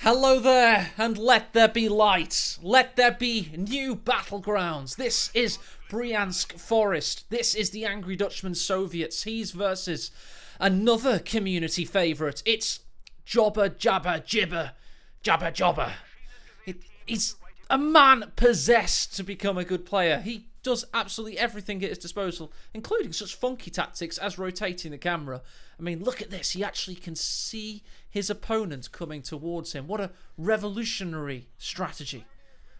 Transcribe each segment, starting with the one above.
Hello there, and let there be light. Let there be new battlegrounds. This is Bryansk Forest. This is the Angry Dutchman Soviets. He's versus another community favourite. It's Jobber Jabber Jibber Jabber Jobber. He's a man possessed to become a good player. He does absolutely everything at his disposal, including such funky tactics as rotating the camera. I mean, look at this. He actually can see his opponent coming towards him. What a revolutionary strategy.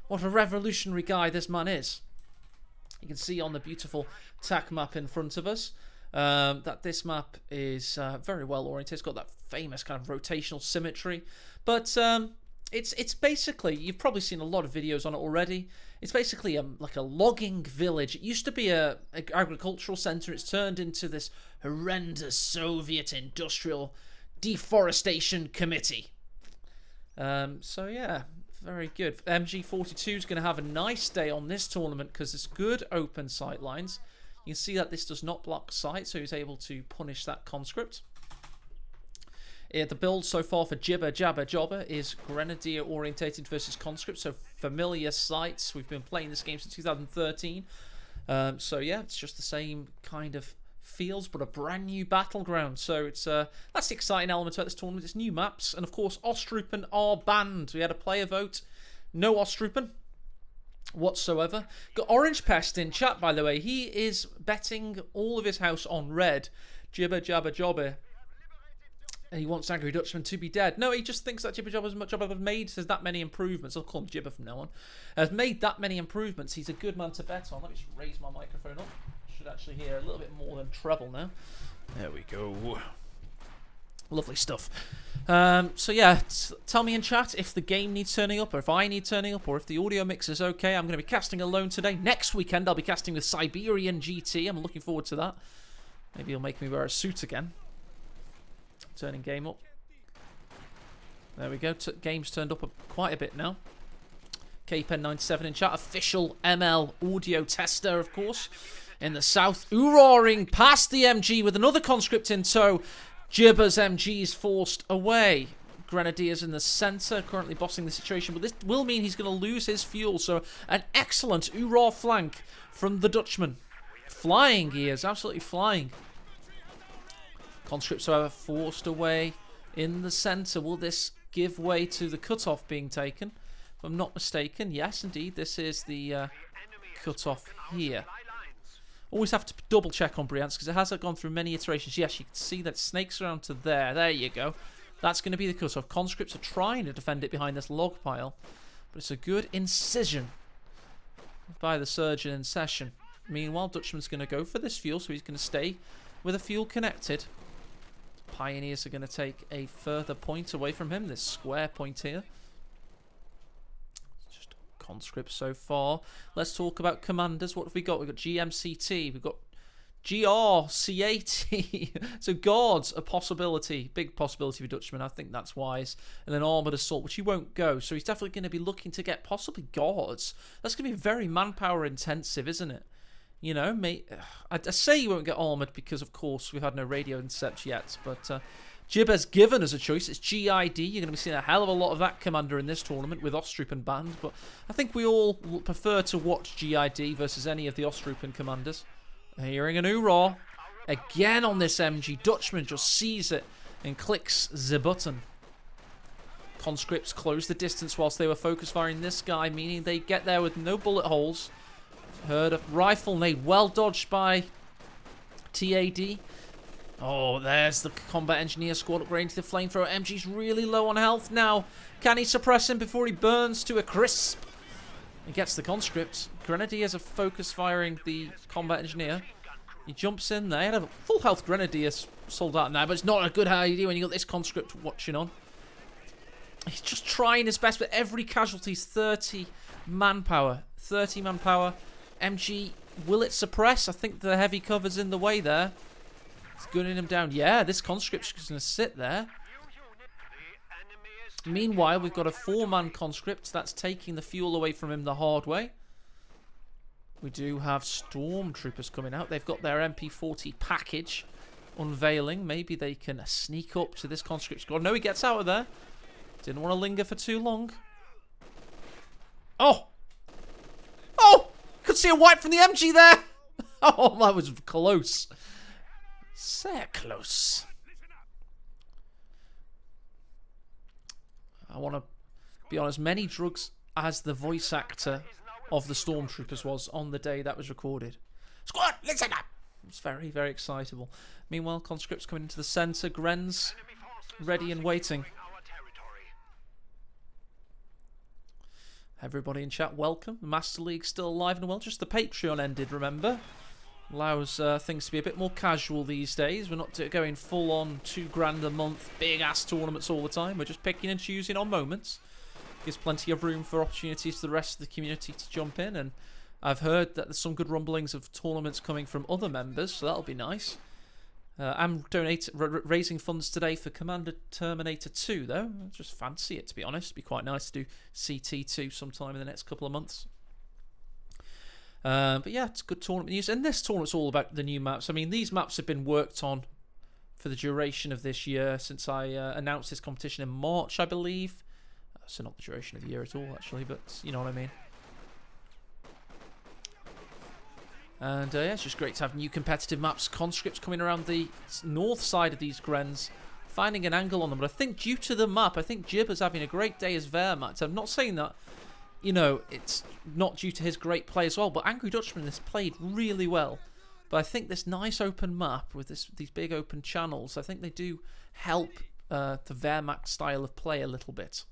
What a revolutionary guy this man is. You can see on the beautiful tac map in front of us that this map is very well oriented. It's got that famous kind of rotational symmetry. But it's basically, you've probably seen a lot of videos on it already. It's basically like a logging village. It used to be an agricultural centre. It's turned into this horrendous Soviet industrial deforestation committee. So yeah, very good. MG42 is going to have a nice day on this tournament because there's good open sight lines. You can see that this does not block sight, so he's able to punish that conscript. The build so far for Jibber Jabber Jobber is Grenadier orientated versus conscript, so familiar sights. We've been playing this game since 2013. So yeah, it's just the same kind of feels, but a brand new battleground. So it's that's the exciting element about this tournament. It's new maps, and of course Ostrupen are banned. We had a player vote, no Ostrupen whatsoever. Got Orange Pest in chat, by the way. He is betting all of his house on red. Jibber Jabber Jobber. And he wants Angry Dutchman to be dead. No, he just thinks that Jibber Jobber has made that many improvements. I'll call him Jibber from now on. Has made that many improvements. He's a good man to bet on. Let me just raise my microphone up. Should actually hear a little bit more than treble now. There we go. Lovely stuff. So yeah, tell me in chat if the game needs turning up, or if I need turning up, or if the audio mix is okay. I'm going to be casting alone today. Next weekend I'll be casting with Siberian GT. I'm looking forward to that. Maybe he'll make me wear a suit again. Turning game up. There we go. Game's turned up quite a bit now. KPen97 in chat. Official ML audio tester, of course. In the south. Roaring past the MG with another conscript in tow. Jibber's MG is forced away. Grenadiers in the centre, currently bossing the situation. But this will mean he's going to lose his fuel. So an excellent Uraw flank from the Dutchman. Flying he is. Absolutely flying. Conscripts, however, forced away in the centre. Will this give way to the cutoff being taken? If I'm not mistaken, yes, indeed, this is the cutoff here. Always have to double check on Bryansk because it has gone through many iterations. Yes, you can see that it snakes around to there. There you go. That's going to be the cutoff. Conscripts are trying to defend it behind this log pile, but it's a good incision by the surgeon in session. Meanwhile, Dutchman's going to go for this fuel, so he's going to stay with a fuel connected. Pioneers are going to take a further point away from him, this square point here. Just conscripts so far. Let's talk about commanders. What have we got? We've got GMCT, we've got GRC80. So guards, a possibility, big possibility for Dutchman. I think that's wise. And then armoured assault, which he won't go. So he's definitely going to be looking to get possibly guards. That's going to be very manpower intensive, isn't it? You know, mate, I say you won't get armoured because, of course, we've had no radio intercept yet. But Jibber's given us a choice. It's GID. You're going to be seeing a hell of a lot of that commander in this tournament with Ostrupen banned. But I think we all prefer to watch GID versus any of the Ostrupen commanders. Hearing an Uraw. Again on this MG. Dutchman just sees it and clicks the button. Conscripts close the distance whilst they were focus firing this guy, meaning they get there with no bullet holes. Heard a rifle nade, well dodged by TAD. Oh, there's the combat engineer squad upgrading to the flamethrower. MG's really low on health now. Can he suppress him before he burns to a crisp? He gets the conscript. Grenadiers are focus firing the combat engineer. He jumps in there. He had a full health grenadier sold out now, but it's not a good idea when you got this conscript watching on. He's just trying his best, but every casualty is 30 manpower. 30 manpower. MG, will it suppress? I think the heavy cover's in the way there. It's gunning him down. Yeah, this conscript's just going to sit there. Meanwhile, we've got a 4-man conscript that's taking the fuel away from him the hard way. We do have stormtroopers coming out. They've got their MP40 package unveiling. Maybe they can sneak up to this conscript squad. No, he gets out of there. Didn't want to linger for too long. Oh! Oh! Could see a wipe from the MG there! Oh, that was close. So close. I want to be on as many drugs as the voice actor of the Stormtroopers was on the day that was recorded. Squad, listen up! It's very, very excitable. Meanwhile, conscripts coming into the centre. Gren's ready and waiting. Everybody in chat, welcome. The Master League's still alive and well. Just the Patreon ended, remember? Allows things to be a bit more casual these days. We're not going full on $2 a month, big ass tournaments all the time. We're just picking and choosing on moments. Gives plenty of room for opportunities for the rest of the community to jump in. And I've heard that there's some good rumblings of tournaments coming from other members, so that'll be nice. I'm raising funds today for Commander Terminator 2, though. I just fancy it, to be honest. It'd be quite nice to do CT2 sometime in the next couple of months. But yeah, it's good tournament news. And this tournament's all about the new maps. I mean, these maps have been worked on for the duration of this year since I announced this competition in March, I believe. So not the duration of the year at all, actually, but you know what I mean. And yeah, it's just great to have new competitive maps. Conscripts coming around the north side of these Grens, finding an angle on them. But I think due to the map, I think Jibber's having a great day as Wehrmacht. I'm not saying that, you know, it's not due to his great play as well, but Angry Dutchman has played really well. But I think this nice open map with these big open channels, I think they do help the Wehrmacht style of play a little bit.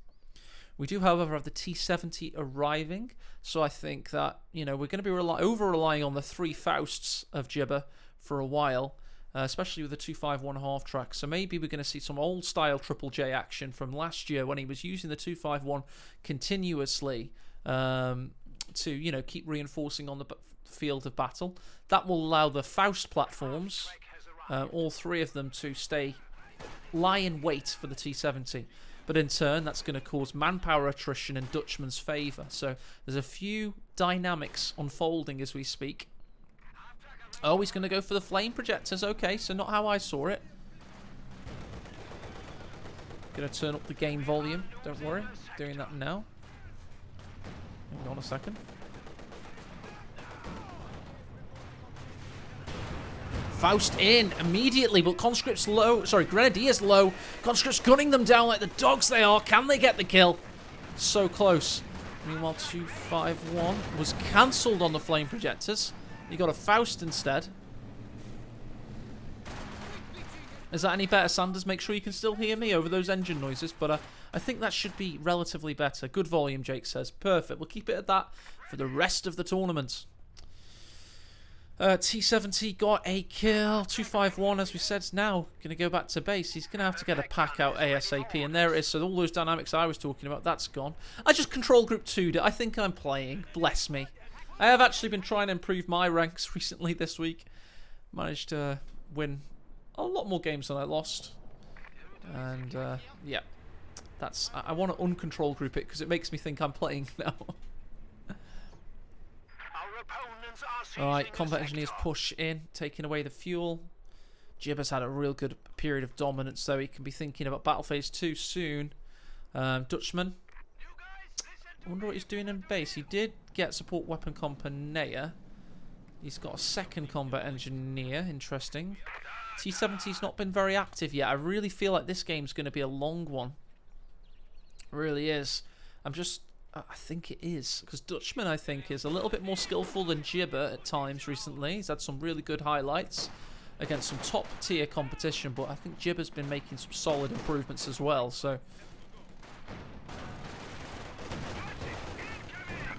We do, however, have the T-70 arriving, so I think that, you know, we're going to be over-relying on the 3 Fausts of Jibber for a while, especially with the 251 half-track. So maybe we're going to see some old-style Triple J action from last year when he was using the 251 continuously to, you know, keep reinforcing on the field of battle. That will allow the Faust platforms, all 3 of them, to lie in wait for the T-70. But in turn, that's going to cause manpower attrition in Dutchman's favour. So there's a few dynamics unfolding as we speak. Oh, he's going to go for the flame projectors. Okay, so not how I saw it. Going to turn up the game volume. Don't worry. Doing that now. Hang on a second. Faust in immediately, but Conscript's low. Sorry, Grenadiers low. Conscript's gunning them down like the dogs they are. Can they get the kill? So close. Meanwhile, 251 was cancelled on the flame projectors. You got a Faust instead. Is that any better, Sanders? Make sure you can still hear me over those engine noises, but I think that should be relatively better. Good volume, Jake says. Perfect. We'll keep it at that for the rest of the tournament. T-70 got a kill. 251, as we said, is now going to go back to base. He's going to have to get a pack out ASAP, and there it is. So all those dynamics I was talking about, that's gone. I just control group 2'd it. I think I'm playing. Bless me. I have actually been trying to improve my ranks recently this week. Managed to win a lot more games than I lost. And, yeah. I want to uncontrol group it, because it makes me think I'm playing now. Alright, combat engineers push in, taking away the fuel. Jibber's had a real good period of dominance, so he can be thinking about Battle Phase 2 soon. Dutchman. I wonder what he's doing in base. He did get support weapon componeer. He's got a second combat engineer. Interesting. T-70's not been very active yet. I really feel like this game's going to be a long one. It really is. I think it is, because Dutchman, I think, is a little bit more skillful than Jibber at times recently. He's had some really good highlights against some top-tier competition, but I think Jibber's been making some solid improvements as well, so...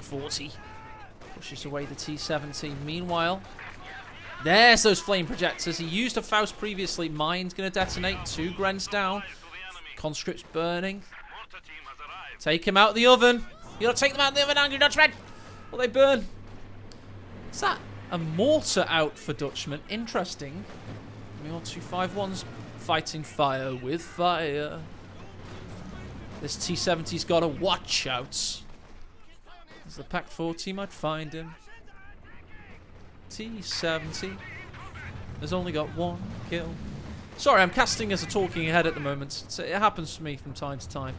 40 pushes away the T-70. Meanwhile, there's those flame projectors. He used a Faust previously. Mine's going to detonate. 2 Grens down. Conscript's burning. Take him out of the oven. You gotta take them out of the oven, Angry Dutchman! Will they burn? Is that a mortar out for Dutchman? Interesting. Meanwhile, 251's fighting fire with fire. This T-70's gotta watch out. As the Pack 40 might find him. T-70 has only got 1 kill. Sorry, I'm casting as a talking head at the moment. It happens to me from time to time.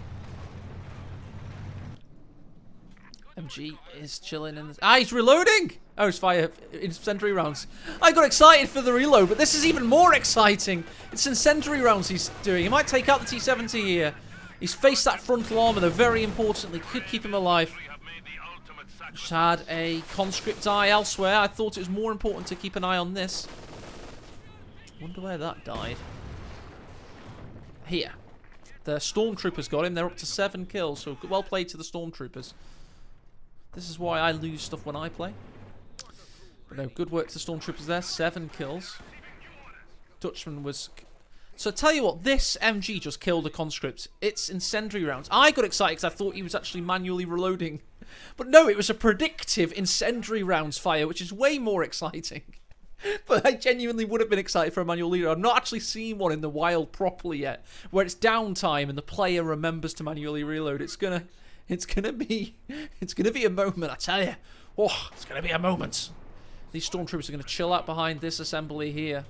MG is chilling in the... Ah, he's reloading! Oh, it's fire incendiary rounds. I got excited for the reload, but this is even more exciting. It's incendiary rounds he's doing. He might take out the T-70 here. He's faced that frontal armor, though, very importantly. Could keep him alive. Just had a conscript die elsewhere. I thought it was more important to keep an eye on this. Wonder where that died. Here. The stormtroopers got him. They're up to 7 kills, so well played to the stormtroopers. This is why I lose stuff when I play. But no, good work to the stormtroopers there. 7 kills. Dutchman was... So tell you what, this MG just killed a conscript. It's incendiary rounds. I got excited because I thought he was actually manually reloading. But no, it was a predictive incendiary rounds fire, which is way more exciting. But I genuinely would have been excited for a manual leader. I've not actually seen one in the wild properly yet, where it's downtime and the player remembers to manually reload. It's gonna be a moment, I tell you. Oh, it's gonna be a moment. These stormtroopers are gonna chill out behind this assembly here.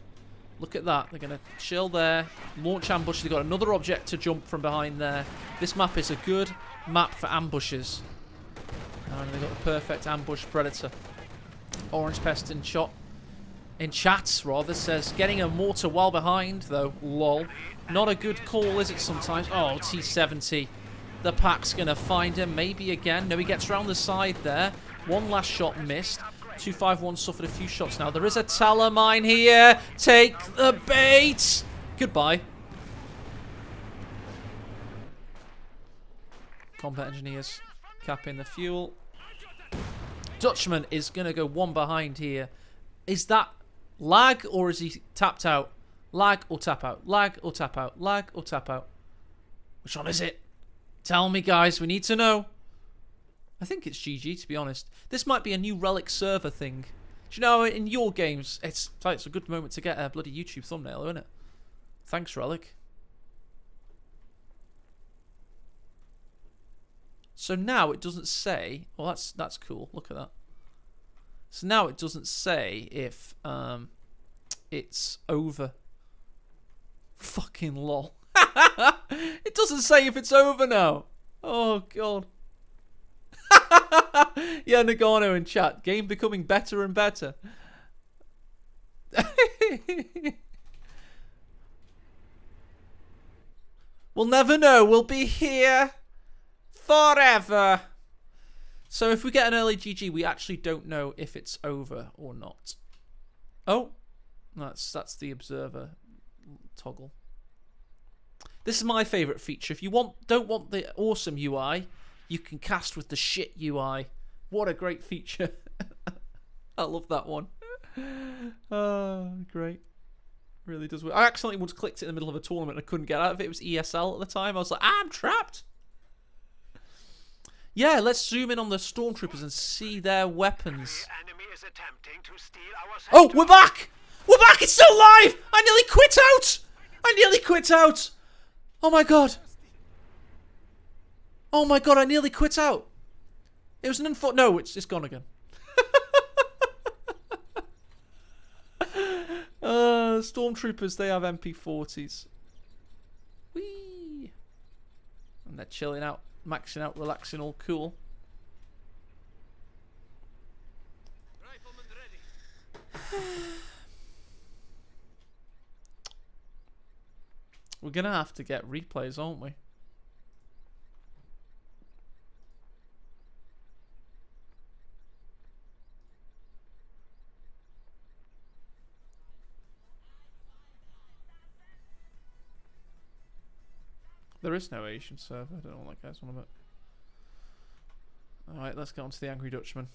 Look at that. They're gonna chill there, launch ambush. They've got another object to jump from behind there. This map is a good map for ambushes. And they've got the perfect ambush predator. Orange Pest in shot. In chat, rather, says, getting a mortar while behind, though, lol. Not a good call, is it, sometimes? Oh, T-70. The pack's going to find him, maybe again. No, he gets around the side there. One last shot missed. 251 suffered a few shots now. There is a Talamine here. Take the bait. Goodbye. Combat engineers capping the fuel. Dutchman is going to go one behind here. Is that... lag, or is he tapped out? Lag or tap out? Lag or tap out? Lag or tap out? Which one is it? Tell me, guys. We need to know. I think it's GG, to be honest. This might be a new Relic server thing. Do you know, in your games, it's a good moment to get a bloody YouTube thumbnail, isn't it? Thanks, Relic. So now it doesn't say... Well, that's cool. Look at that. So now it doesn't say if it's over. Fucking lol. It doesn't say if it's over now. Oh, God. Yeah, Nagano in chat. Game becoming better and better. We'll never know. We'll be here forever. So if we get an early GG, we actually don't know if it's over or not. Oh, that's the observer toggle. This is my favourite feature. If you don't want the awesome UI, you can cast with the shit UI. What a great feature. I love that one. Oh, great. Really does work. I accidentally once clicked it in the middle of a tournament and I couldn't get out of it. It was ESL at the time. I was like, I'm trapped. Yeah, let's zoom in on the stormtroopers and see their weapons. Oh, we're back! We're back! It's still live! I nearly quit out! I nearly quit out! Oh my god! Oh my god, I nearly quit out! It was an no, it's gone again. Stormtroopers, they have MP40s. Whee! And they're chilling out. Maxing out, relaxing, all cool. We're gonna have to get replays, aren't we? There is no Asian server. I don't know what that guy's on about. Alright, let's get on to the Angry Dutchman.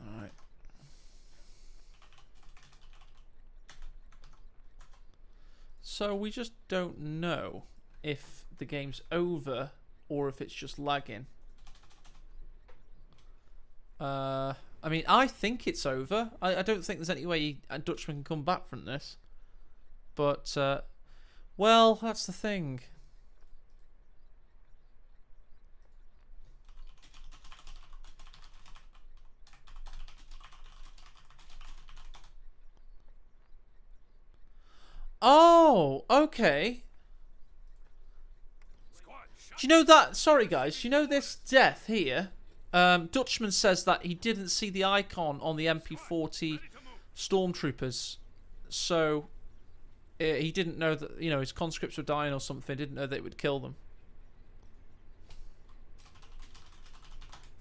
Alright. So we just don't know if the game's over or if it's just lagging. I mean, I think it's over. I don't think there's any way a Dutchman can come back from this. But, well, that's the thing. Oh, okay. Do you know that? Sorry, guys. Do you know this death here? Dutchman says that he didn't see the icon on the MP40 stormtroopers, so he didn't know that, you know, his conscripts were dying or something. Didn't know that it would kill them.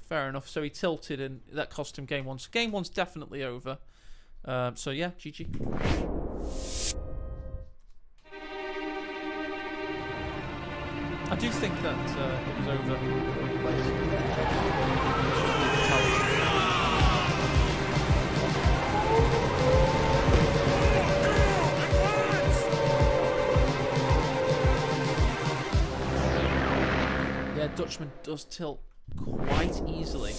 Fair enough. So he tilted, and that cost him game one. So game one's definitely over. So yeah, GG. I do think that it was over. Yeah, Dutchman does tilt quite easily.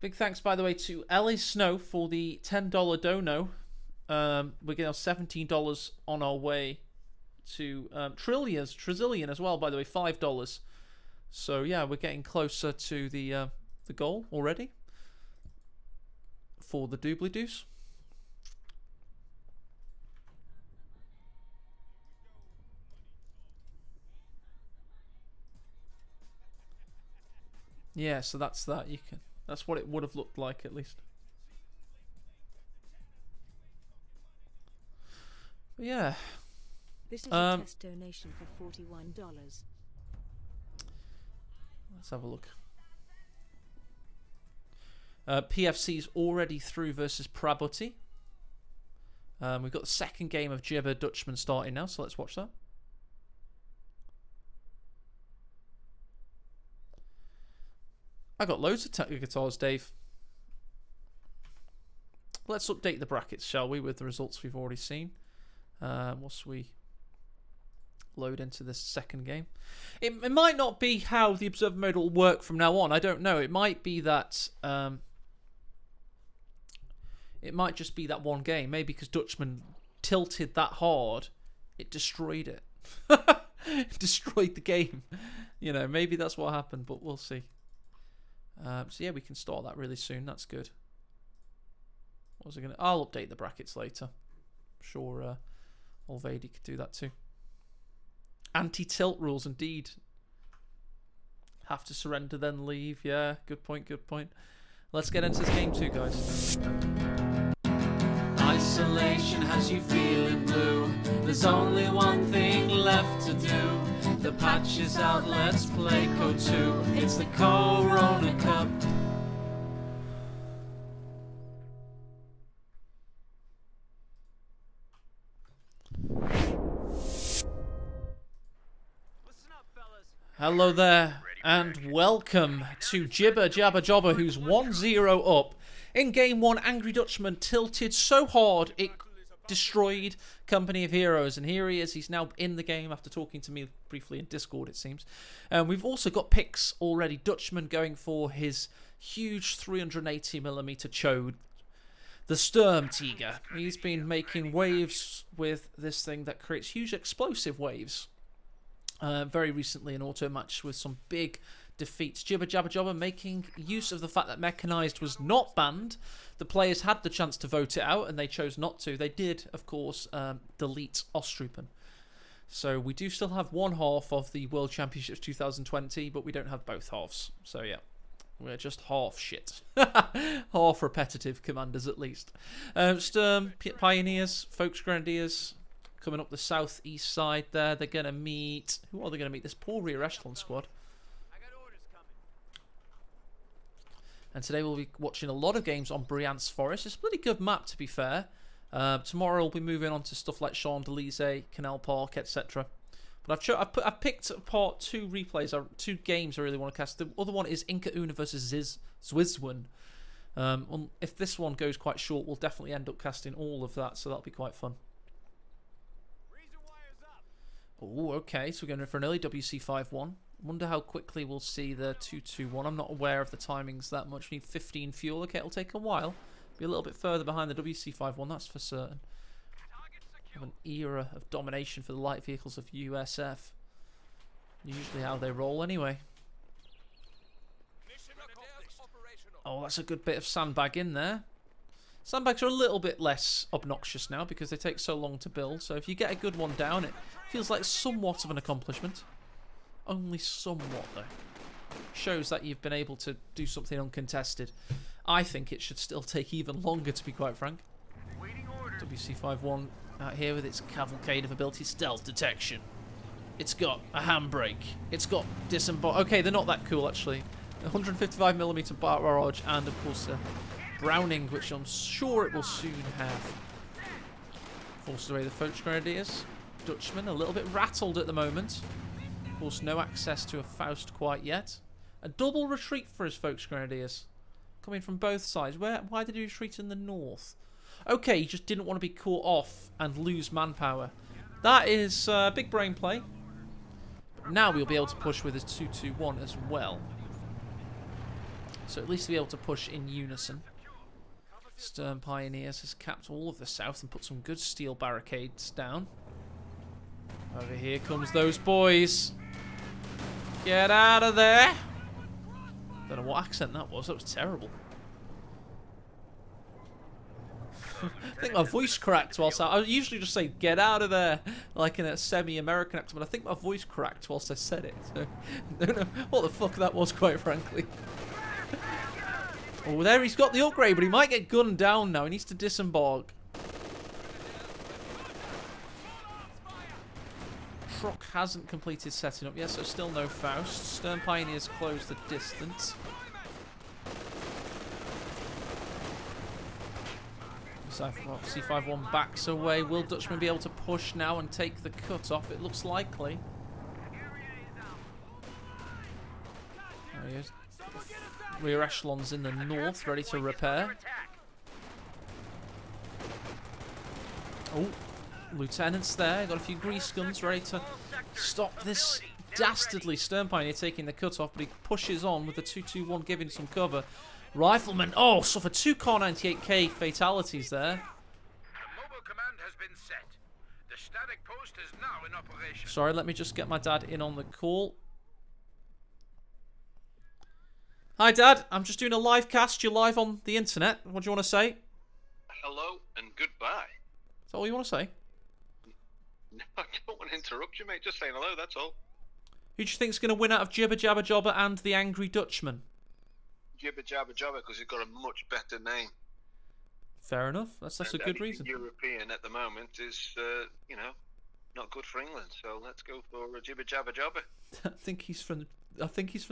Big thanks, by the way, to Ellie Snow for the $10 dono. We're getting $17 on our way to Trillion as well, by the way, $5. So yeah, we're getting closer to the goal already for the doobly-doos. Yeah, so that's that. That's what it would have looked like, at least. But yeah. This is a test donation for $41. Let's have a look. PFC's already through versus Prabuti. We've got the second game of Jibber Dutchman starting now, so let's watch that. I got loads of guitars, Dave. Let's update the brackets, shall we, with the results we've already seen. Once we load into this second game. It might not be how the observer mode will work from now on. I don't know. It might be that... it might just be that one game. Maybe because Dutchman tilted that hard, it destroyed it. It destroyed the game. You know, maybe that's what happened, but we'll see. So yeah, we can start that really soon. That's good. What was I gonna? I'll update the brackets later. I'm sure Olvedi could do that too. Anti-tilt rules, indeed. Have to surrender, then leave. Yeah, good point. Good point. Let's get into this game too, guys. Isolation has you feeling blue. There's only one thing left to do. The patch is out, let's play Code 2. It's the Corona Cup. Hello there, and welcome to Jibber Jabber Jobber, who's 1-0 up. In Game 1, Angry Dutchman tilted so hard it destroyed Company of Heroes, and here he is. He's now in the game after talking to me briefly in Discord, it seems. We've also got picks already. Dutchman going for his huge 380mm chode, the Sturmtiger. He's been making waves with this thing that creates huge explosive waves. Very recently, an auto match with some big defeats. Jibber Jabber Jobber making use of the fact that Mechanized was not banned. The players had the chance to vote it out, and they chose not to. They did, of course, delete Ostrupen. So we do still have one half of the World Championships 2020, but we don't have both halves. So yeah, we're just half shit. Half repetitive commanders, at least. Sturm, Pioneers, Folks Grenadiers, coming up the southeast side there. They're going to meet... Who are they going to meet? This poor rear echelon squad. And today we'll be watching a lot of games on Bryansk Forest. It's a pretty good map, to be fair. Tomorrow we'll be moving on to stuff like Champs-Élysées, Canal Park, etc. But I've picked apart two replays, two games I really want to cast. The other one is Inca Una versus Zwizwen. If this one goes quite short, we'll definitely end up casting all of that, so that'll be quite fun. Oh, okay, so we're going for an early WC5-1. Wonder how quickly we'll see the 2-2-1. I'm not aware of the timings that much. We need 15 fuel. Okay, it'll take a while. Be a little bit further behind the WC5-1, that's for certain. Have an era of domination for the light vehicles of USF. Usually how they roll anyway. Oh, that's a good bit of sandbag in there. Sandbags are a little bit less obnoxious now because they take so long to build. So if you get a good one down, it feels like somewhat of an accomplishment. Only somewhat, though. Shows that you've been able to do something uncontested. I think it should still take even longer, to be quite frank. WC51 out here with its cavalcade of abilities. Stealth detection. It's got a handbrake. It's got disembowel. Okay, they're not that cool, actually. 155mm barrage and, of course, Browning, which I'm sure it will soon have. Forces away the Volksgrenadiers. Dutchman a little bit rattled at the moment. Of course, no access to a Faust quite yet. A double retreat for his Volksgrenadiers. Coming from both sides. Why did he retreat in the north? Okay, he just didn't want to be caught off and lose manpower. That is big brain play. But now we'll be able to push with his 221 as well. So at least we'll be able to push in unison. Stern Pioneers has capped all of the south and put some good steel barricades down. Over here comes those boys. Get out of there. Don't know what accent that was. That was terrible. I think my voice cracked whilst I usually just say get out of there like in a semi-American accent, but I think my voice cracked whilst I said it. So I don't know what the fuck that was, quite frankly. Oh, there he's got the upgrade, but he might get gunned down now. He needs to disembark. Trock hasn't completed setting up yet, so still no Faust. Stern Pioneers close the distance. C51 backs away. Will Dutchman be able to push now and take the cut off? It looks likely. There he is. Rear echelons in the north, ready to repair. Oh, lieutenants there. Got a few grease guns ready to stop this dastardly Stern Pioneer taking the cut off, but he pushes on with the 221 giving some cover. Rifleman, oh, suffered 2 Car 98K fatalities there. The mobile command has been set. The static post is now in operation. Sorry, let me just get my dad in on the call. Hi, Dad. I'm just doing a live cast. You're live on the internet. What do you want to say? Hello and goodbye. Is that all you want to say? No, I don't want to interrupt you, mate. Just saying hello, that's all. Who do you think's going to win out of Jibber Jabber Jobber and the Angry Dutchman? Jibber Jabber Jabber, because he's got a much better name. Fair enough. That's a good reason. European at the moment is, you know, not good for England. So let's go for Jibber Jabber Jabber. I think he's from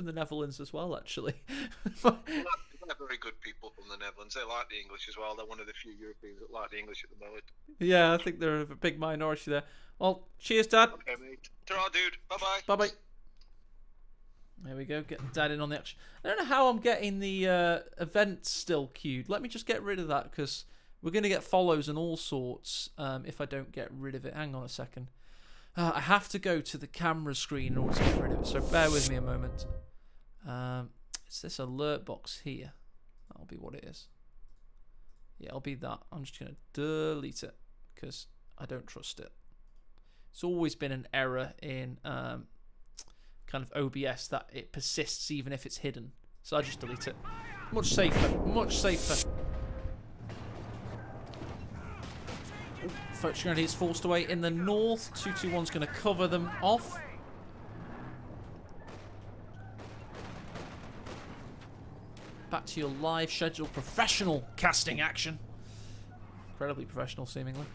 the Netherlands as well, actually. They're very good people from the Netherlands. They like the English as well. They're one of the few Europeans that like the English at the moment. Yeah, I think they're a big minority there. Well, cheers, Dad. Okay, mate. Ta-ra, dude. Bye-bye. Bye-bye. There we go, getting Dad in on the action. I don't know how I'm getting the event still queued. Let me just get rid of that, because we're going to get follows and all sorts if I don't get rid of it. Hang on a second. I have to go to the camera screen in order to get rid of it, so bear with me a moment. It's this alert box here. That'll be what it is. Yeah, it'll be that. I'm just going to delete it, because I don't trust it. It's always been an error in kind of OBS that it persists even if it's hidden. So I just delete it. Much safer. Much safer. Volksgrenadiers forced away in the north. 221's going to cover them off. Back to your live scheduled professional casting action. Incredibly professional, seemingly.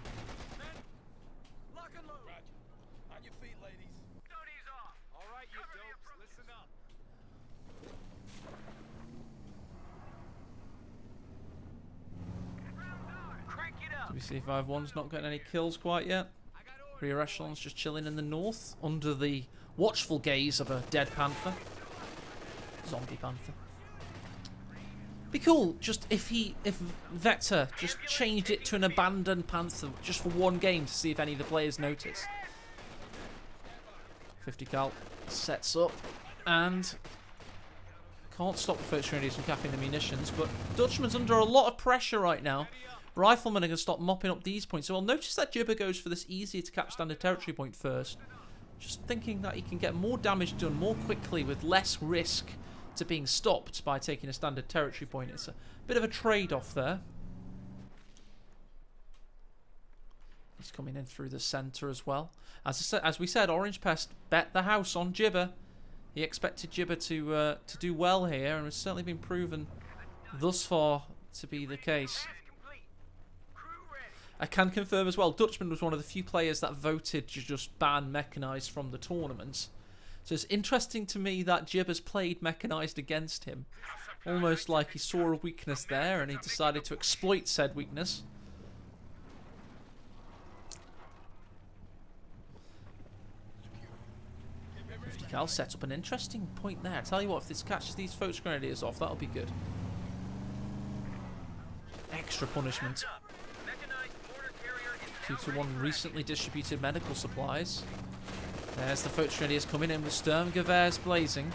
WC51's not getting any kills quite yet. Rear echelons just chilling in the north under the watchful gaze of a dead panther. Zombie panther. Be cool just if Vector just changed it to an abandoned panther just for one game to see if any of the players notice. 50 cal sets up and can't stop the Volksgrenadiers from capping the munitions, but Dutchman's under a lot of pressure right now. Riflemen are going to stop mopping up these points. So I'll notice that Jibber goes for this easier to cap standard territory point first. Just thinking that he can get more damage done more quickly with less risk to being stopped by taking a standard territory point. It's a bit of a trade-off there. He's coming in through the centre as well. As we said, Orange Pest bet the house on Gibber. He expected Gibber to do well here, and it's certainly been proven thus far to be the case. I can confirm as well, Dutchman was one of the few players that voted to just ban Mechanized from the tournament. So it's interesting to me that Gibber's played Mechanized against him. Almost like he saw a weakness there and he decided to exploit said weakness. Cal sets up an interesting point there. I tell you what, if this catches these Foch Grenadiers off, that'll be good. Extra punishment. 2-1 recently distributed medical supplies. There's the Foch Grenadiers coming in with Sturmgewehrs blazing.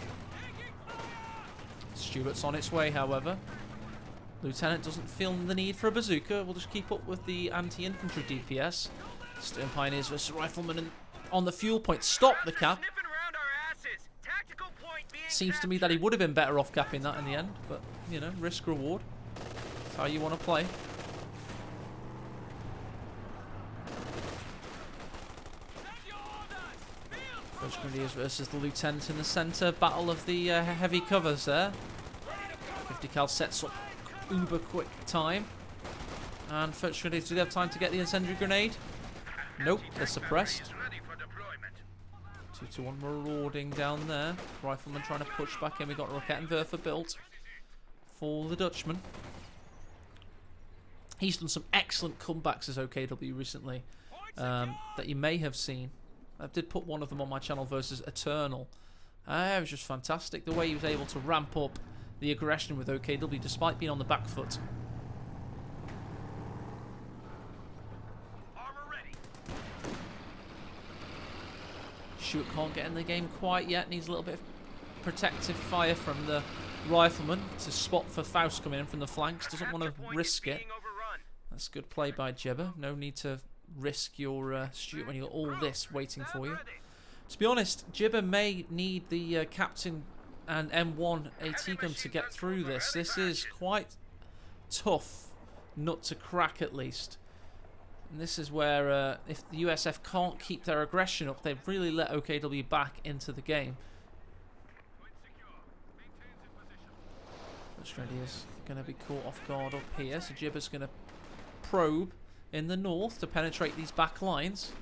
Stuart's on its way, however. Lieutenant doesn't feel the need for a bazooka. We'll just keep up with the anti-infantry DPS. Sturm Pioneers versus Riflemen on the fuel point. Stop the cap. Seems to me that he would have been better off capping that in the end, but, you know, risk-reward. That's how you want to play. Foch Grenadiers versus the Lieutenant in the centre. Battle of the heavy covers there. 50 cal sets up uber quick time. And Foch Grenadiers, do they have time to get the incendiary grenade? Nope, they're suppressed. 2-1 marauding down there. Rifleman trying to push back in. We got Rakettenwerfer built for the Dutchman. He's done some excellent comebacks as OKW recently that you may have seen. I did put one of them on my channel versus Eternal. It was just fantastic the way he was able to ramp up the aggression with OKW despite being on the back foot. Stuart can't get in the game quite yet. Needs a little bit of protective fire from the Rifleman to spot for Faust coming in from the flanks. Doesn't want to risk it. That's good play by Gibber. No need to risk your Stuart when you've got all this waiting for you. To be honest, Gibber may need the Captain and M1 AT gun to get through this. This is quite tough nut to crack, at least. And this is where, if the USF can't keep their aggression up, they've really let OKW back into the game. Australia's going to be caught off guard up here, so Gibber's going to probe in the north to penetrate these back lines.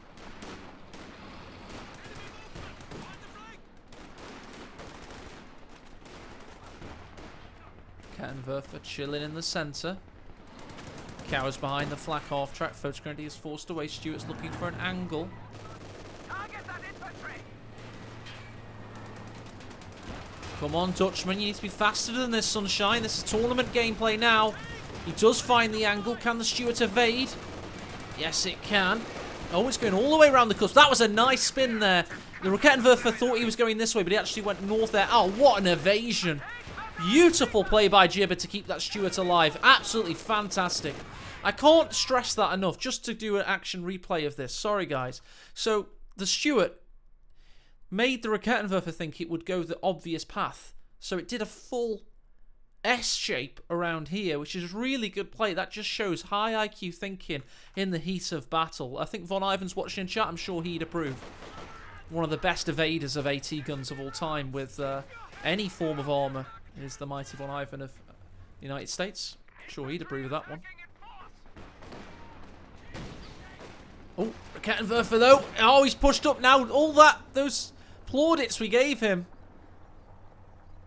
Kettenwerfer chilling in the centre. Cowers behind the flak half track. Foch Grenadiers forced away. Stuart's looking for an angle. Come on, Dutchman. You need to be faster than this, Sunshine. This is tournament gameplay now. He does find the angle. Can the Stuart evade? Yes, it can. Oh, it's going all the way around the cusp. That was a nice spin there. The Rakettenwerfer thought he was going this way, but he actually went north there. Oh, what an evasion. Beautiful play by Gibber to keep that Stuart alive. Absolutely fantastic. I can't stress that enough, just to do an action replay of this. Sorry, guys. So, the Stuart made the Rakettenwerfer think it would go the obvious path. So it did a full S shape around here, which is really good play. That just shows high IQ thinking in the heat of battle. I think Von Ivan's watching in chat. I'm sure he'd approve. One of the best evaders of AT guns of all time with any form of armour is the mighty Von Ivan of the United States. Sure he'd approve of that one. Oh, Rakettenwerfer though. Oh, he's pushed up now. All those plaudits we gave him.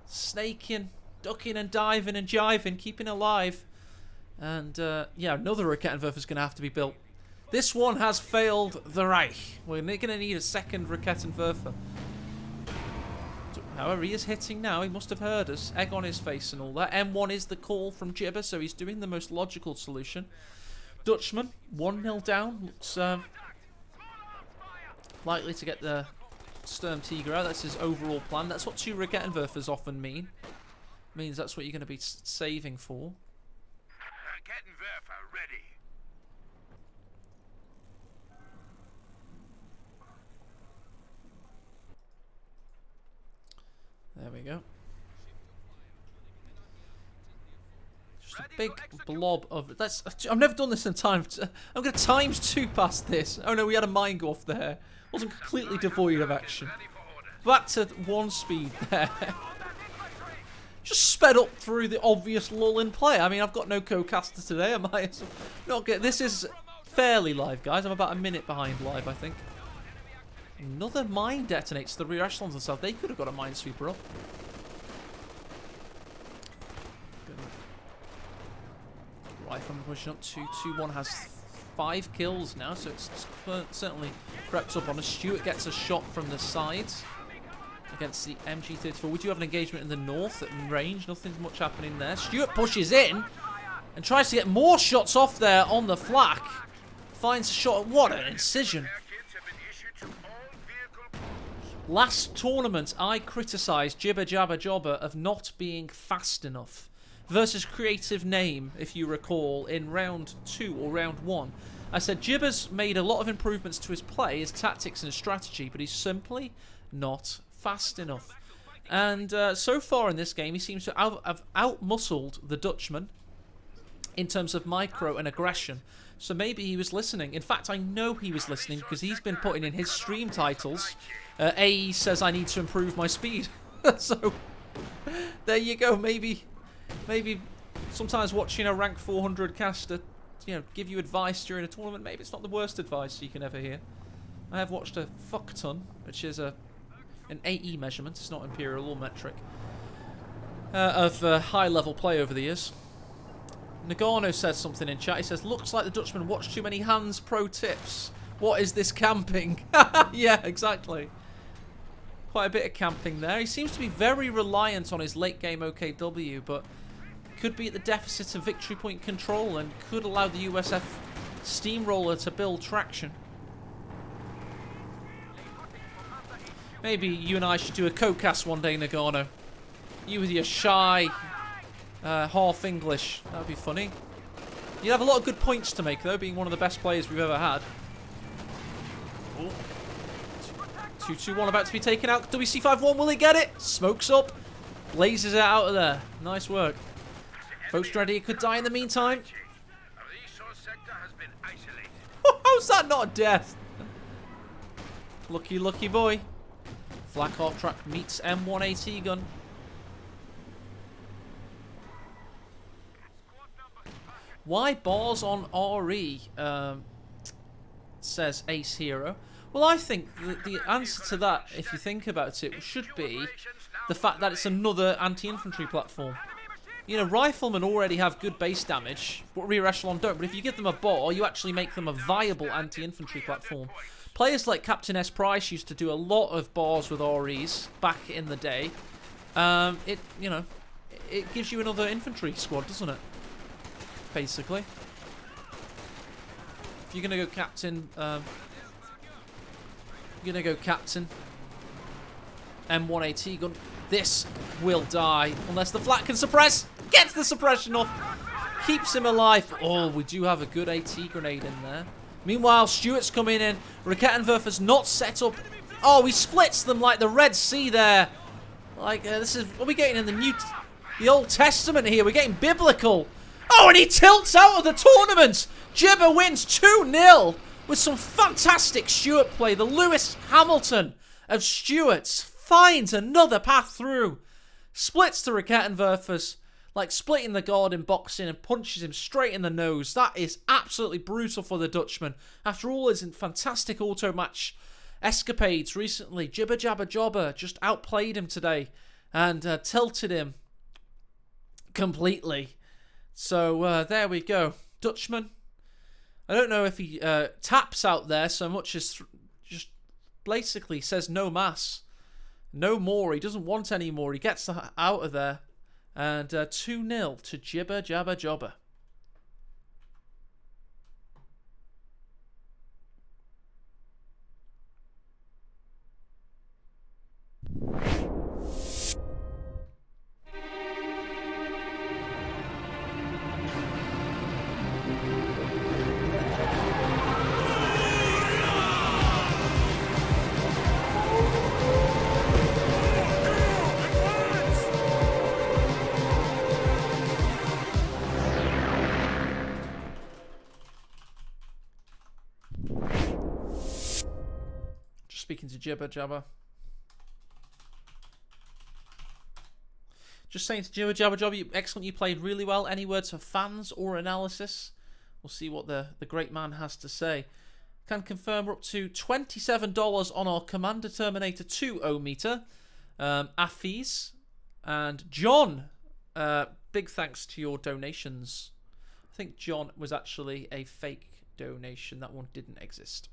Snaking, ducking and diving and jiving, keeping alive. And yeah, another Rakettenwerfer's going to have to be built. This one has failed the Reich. We're going to need a second Rakettenwerfer. However, he is hitting now. He must have heard us. Egg on his face and all that. M1 is the call from Gibber, so he's doing the most logical solution. Dutchman, 1-0 down. Looks likely to get the Sturm Tiger out. That's his overall plan. That's what two Rakettenwerfers often mean. Means that's what you're going to be saving for. Rakettenwerfer ready. There we go. Just a big blob of... I've never done this in time. I'm going to times 2 past this. Oh no, we had a mine go off there. Wasn't completely devoid of action. Back to 1 speed there. Just sped up through the obvious lull in play. I mean, I've got no co-caster today. I might as well not get... This is fairly live, guys. I'm about a minute behind live, I think. Another mine detonates the rear echelons and stuff. They could have got a minesweeper up. Rifleman pushing up 2-2-1 has 5 kills now, so it's certainly crept up on us. Stuart gets a shot from the sides against the MG34. We do have an engagement in the north at range. Nothing's much happening there. Stuart pushes in and tries to get more shots off there on the flak. Finds a shot. What an incision. Last tournament, I criticised Jibber Jabber Jobber of not being fast enough. Versus Creative Name, if you recall, in round 2 or round 1. I said Jibber's made a lot of improvements to his play, his tactics and his strategy, but he's simply not fast enough. And so far in this game, he seems to have out-muscled the Dutchman in terms of micro and aggression. So maybe he was listening. In fact, I know he was listening because he's been putting in his stream titles. AE says I need to improve my speed. So there you go. Maybe sometimes watching a rank 400 caster, give you advice during a tournament, maybe it's not the worst advice you can ever hear. I have watched a fuck ton, which is an AE measurement, it's not imperial or metric, of high level play over the years. Nagano says something in chat. He says, looks like the Dutchman watched too many hands. Pro tips. What is this camping? Yeah, exactly. Quite a bit of camping there. He seems to be very reliant on his late game OKW, but could be at the deficit of victory point control and could allow the USF steamroller to build traction. Maybe you and I should do a co-cast one day, Nagano. You with your shy half English. That would be funny. You'd have a lot of good points to make, though, being one of the best players we've ever had. 2-2-1 about to be taken out. WC51, will he get it? Smokes up. Blazes it out of there. Nice work. Folks ready, could die in the meantime. How's that not a death? Lucky, lucky boy. Flak off track meets M1AT gun. Why bars on RE? Says Ace Hero. Well, I think the answer to that, if you think about it, should be the fact that it's another anti-infantry platform. Riflemen already have good base damage, but rear echelon don't. But if you give them a bar, you actually make them a viable anti-infantry platform. Players like Captain S. Price used to do a lot of bars with REs back in the day. It gives you another infantry squad, doesn't it? Basically. If you're gonna go captain, M1AT gun. This will die unless the flak can suppress. Gets the suppression off. Keeps him alive. Oh, we do have a good AT grenade in there. Meanwhile, Stuart's coming in. Rakettenwerfer's not set up. Oh, he splits them like the Red Sea there. Like, this is... What are we getting in the Old Testament here? We're getting biblical. Oh, and he tilts out of the tournament. Jibber wins 2-0 with some fantastic Stuart play. The Lewis Hamilton of Stuarts finds another path through. Splits the Rakettenwerfers, like splitting the guard in boxing, and punches him straight in the nose. That is absolutely brutal for the Dutchman. After all his fantastic auto match escapades recently, Jibber Jabber Jobber just outplayed him today and tilted him completely. So there we go. Dutchman, I don't know if he taps out there so much as just basically says no mass. No more. He doesn't want any more. He gets out of there. And 2-0 to Jibber Jabber Jobber. speaking to Jibber Jabber. Just saying to Jibber Jabber Jabber, excellent, you played really well. Any words for fans or analysis? We'll see what the great man has to say. Can confirm we're up to $27 on our Commander Terminator 2 O-meter. Affis and John, big thanks to your donations. I think John was actually a fake donation. That one didn't exist.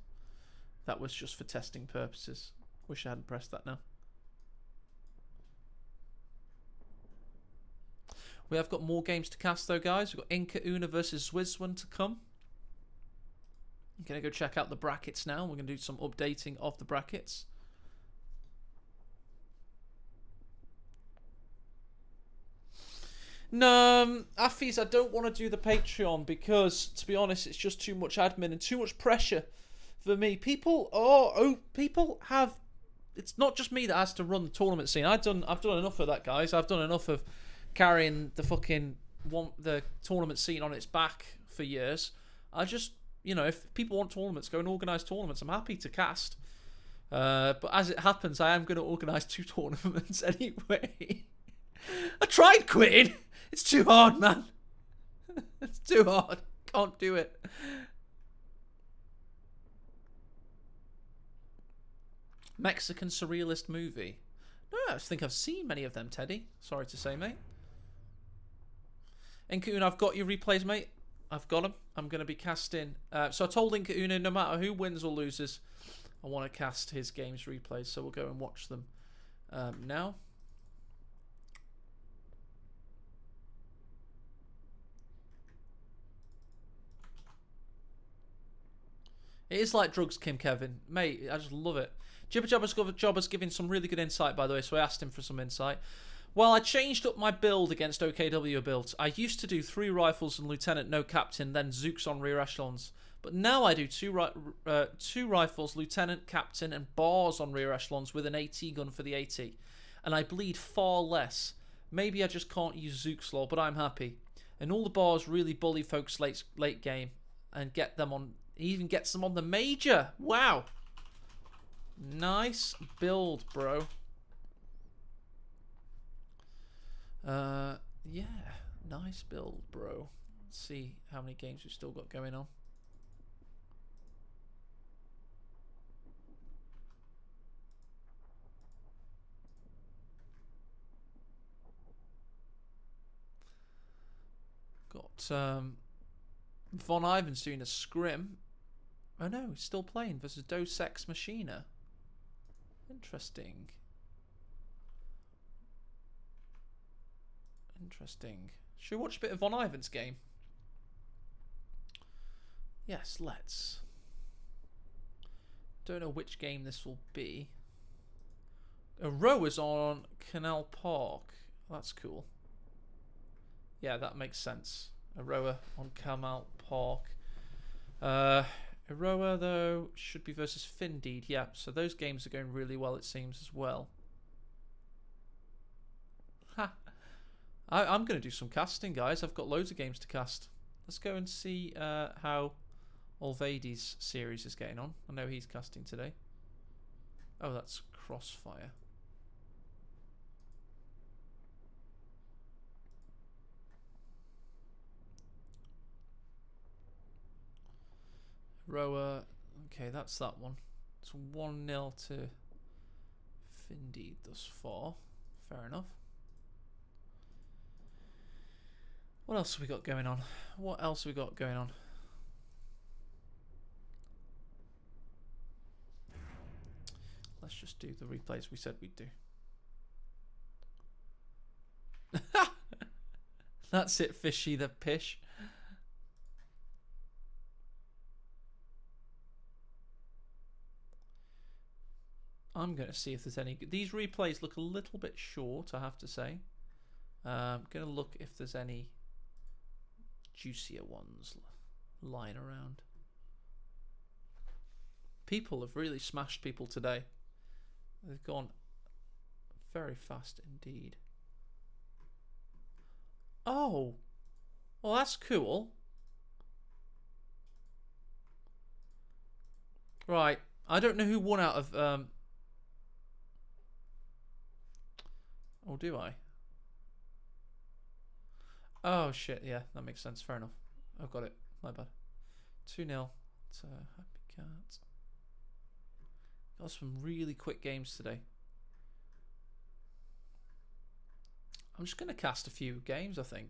That was just for testing purposes. Wish I hadn't pressed that now. We have got more games to cast though, guys. We've got Inca Una versus Zwizwan to come. I'm going to go check out the brackets now. We're going to do some updating of the brackets. No, Affis, I don't want to do the Patreon because, to be honest, it's just too much admin and too much pressure for me. People have. It's not just me that has to run the tournament scene. I've done enough of that, guys. I've done enough of carrying the tournament scene on its back for years. I just, if people want tournaments, go and organise tournaments. I'm happy to cast. But as it happens, I am going to organise 2 tournaments anyway. I tried quitting. It's too hard, man. It's too hard. Can't do it. Mexican surrealist movie. No, I just think I've seen many of them, Teddy. Sorry to say, mate. Inka-Una, I've got your replays, mate. I've got them. I'm going to be casting. So I told Inka-Una, no matter who wins or loses, I want to cast his games replays. So we'll go and watch them now. It is like drugs, Kim Kevin. Mate, I just love it. Jibber Jabber's giving some really good insight, by the way, so I asked him for some insight. Well, I changed up my build against OKW builds. I used to do 3 rifles and lieutenant, no captain, then Zooks on rear echelons. But now I do 2 rifles, lieutenant, captain, and bars on rear echelons with an AT gun for the AT. And I bleed far less. Maybe I just can't use Zooks lol, but I'm happy. And all the bars really bully folks late game and get them on. He even gets them on the major. Wow. Nice build, bro. Yeah, nice build, bro. Let's see how many games we've still got going on. Got Von Ivan's doing a scrim. Oh no, he's still playing versus Dos Ex Machina. Interesting. Interesting. Should we watch a bit of Von Ivan's game? Yes, let's. Don't know which game this will be. Aroa's on Canal Park. That's cool. Yeah, that makes sense. Aroa on Canal Park. Aroa, though, should be versus Findeed. Yeah, so those games are going really well, it seems, as well. Ha! I'm going to do some casting, guys. I've got loads of games to cast. Let's go and see how Olvadi's series is getting on. I know he's casting today. Oh, that's Crossfire. Rower. Okay, that's that one. It's 1-0 to Findeed thus far. Fair enough. What else have we got going on? What else have we got going on? Let's just do the replays we said we'd do. That's it, Fishy the Pish. I'm going to see if there's any. These replays look a little bit short, I have to say. I'm going to look if there's any juicier ones lying around. People have really smashed people today. They've gone very fast indeed. Oh, well, that's cool. Right, I don't know who won out of... Or do I? Oh, shit. Yeah, that makes sense. Fair enough. I've got it. My bad. 2-0 to Happy Cat. Got some really quick games today. I'm just going to cast a few games, I think.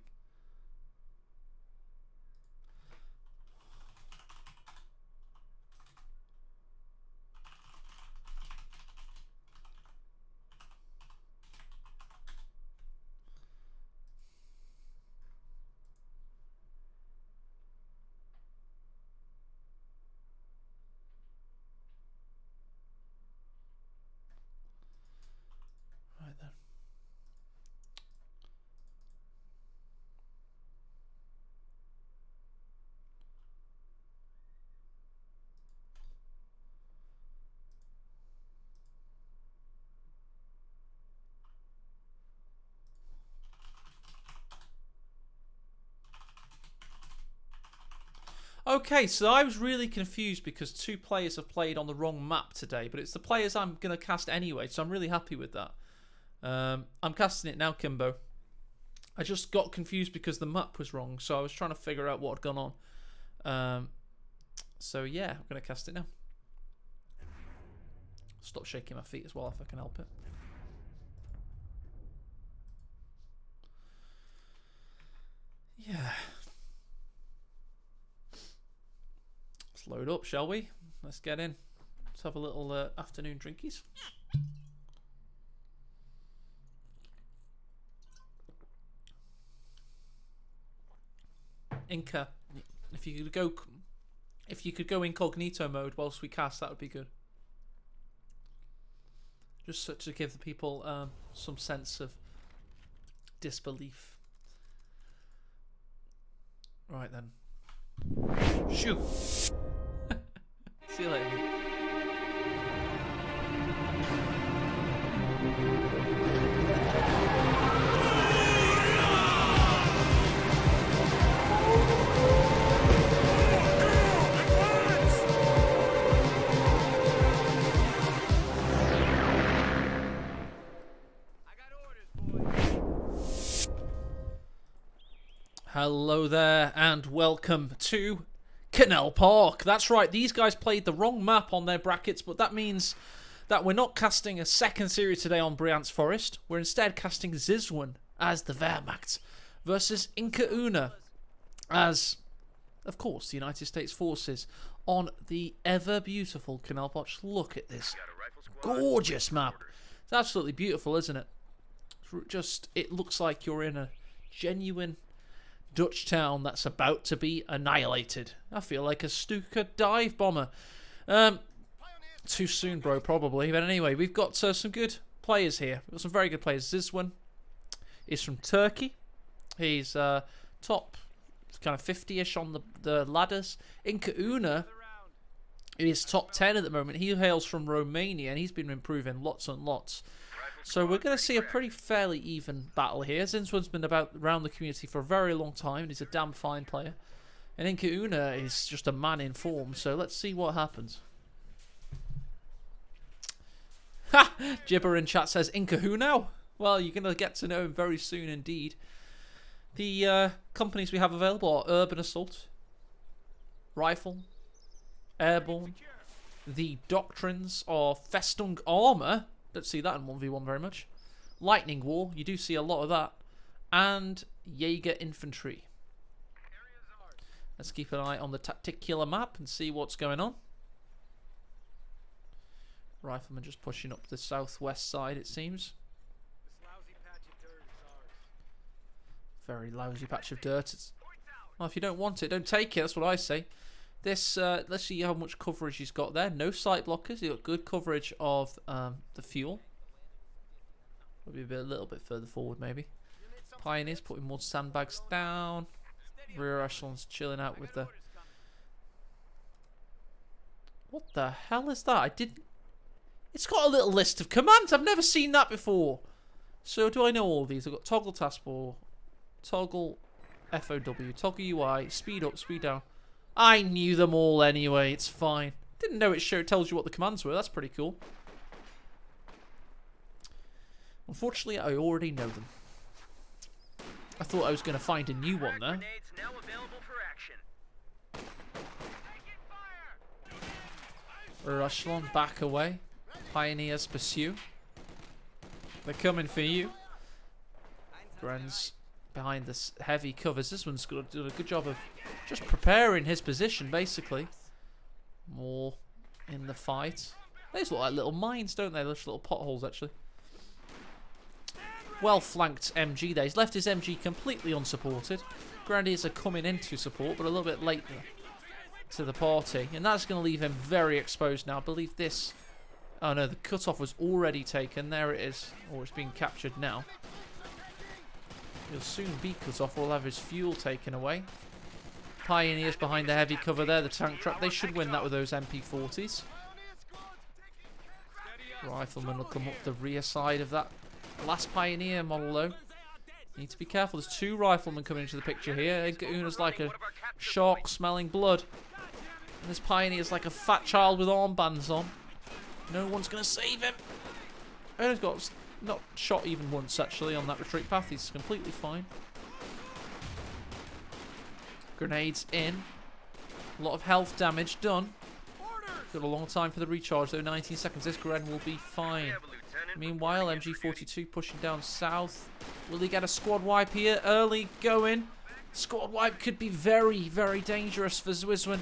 Right then. Okay, so I was really confused because 2 players have played on the wrong map today, but it's the players I'm going to cast anyway, so I'm really happy with that. I'm casting it now, Kimbo. I just got confused because the map was wrong, so I was trying to figure out what had gone on. So yeah, I'm going to cast it now. Stop shaking my feet as well if I can help it. Yeah. Let's load up, shall we? Let's get in. Let's have a little afternoon drinkies. Inca, if you could go incognito mode whilst we cast, that would be good. Just to give the people some sense of disbelief. Right then. Shoot! See you later. Hello there and welcome to Canal Park. That's right, these guys played the wrong map on their brackets, but that means that we're not casting a second series today on Bryansk Forest. We're instead casting Zizwan as the Wehrmacht versus Inca Una as, of course, the United States Forces on the ever-beautiful Canal Park. Just look at this gorgeous map. It's absolutely beautiful, isn't it? It looks like you're in a genuine Dutch town that's about to be annihilated. I feel like a Stuka dive bomber. Too soon, bro, probably. But anyway, we've got some good players here. We've got some very good players. Zizwan is from Turkey. He's top kind of 50-ish on the ladders. Inca Una is top 10 at the moment. He hails from Romania, and he's been improving lots and lots. So we're going to see a pretty fairly even battle here. Zizwan's been around the community for a very long time, and he's a damn fine player. And Inca Una is just a man in form, so let's see what happens. Ha! Gibber in chat says, Inca who now? Well, you're going to get to know him very soon indeed. The companies we have available are Urban Assault, Rifle, Airborne. The doctrines are Festung Armor. Don't see that in 1v1 very much. Lightning War, you do see a lot of that. And Jaeger Infantry. Let's keep an eye on the tacticular map and see what's going on. Rifleman just pushing up the southwest side, it seems. Very lousy patch of dirt. Well, if you don't want it, don't take it. That's what I say. This, let's see how much coverage he's got there. No sight blockers. He's got good coverage of the fuel. Probably a little bit further forward, maybe. Pioneers putting more sandbags down. Rear echelons chilling out with the... What the hell is that? I didn't... It's got a little list of commands. I've never seen that before. So do I know all these? I've got toggle taskbar, toggle FOW, toggle UI, speed up, speed down. I knew them all anyway. It's fine. Didn't know it tells you what the commands were. That's pretty cool. Unfortunately, I already know them. I thought I was going to find a new one there. Echelon, back away. Pioneers pursue. They're coming for you. Gren's behind this heavy covers. This one's done a good job of just preparing his position, basically. More in the fight. These look like little mines, don't they? Those little potholes, actually. Well flanked MG there. He's left his MG completely unsupported. Grenadiers are coming in to support, but a little bit late to the party. And that's going to leave him very exposed now. I believe this... Oh no, the cutoff was already taken. There it is. Or it's being captured now. He'll soon be cut off. We'll have his fuel taken away. Pioneers behind the heavy cover there. The tank trap. They should win that with those MP40s. Rifleman will come up the rear side of that last Pioneer model though. Need to be careful. There's two riflemen coming into the picture here. Una's like a shark smelling blood. And this Pioneer's like a fat child with armbands on. No one's going to save him. Una's got not shot even once actually on that retreat path. He's completely fine. Grenades in. A lot of health damage done. Got a long time for the recharge though. 19 seconds. This Gren will be fine. Meanwhile, MG42 pushing down south. Will he get a squad wipe here? Early going. Squad wipe could be very, very dangerous for Zwizwin.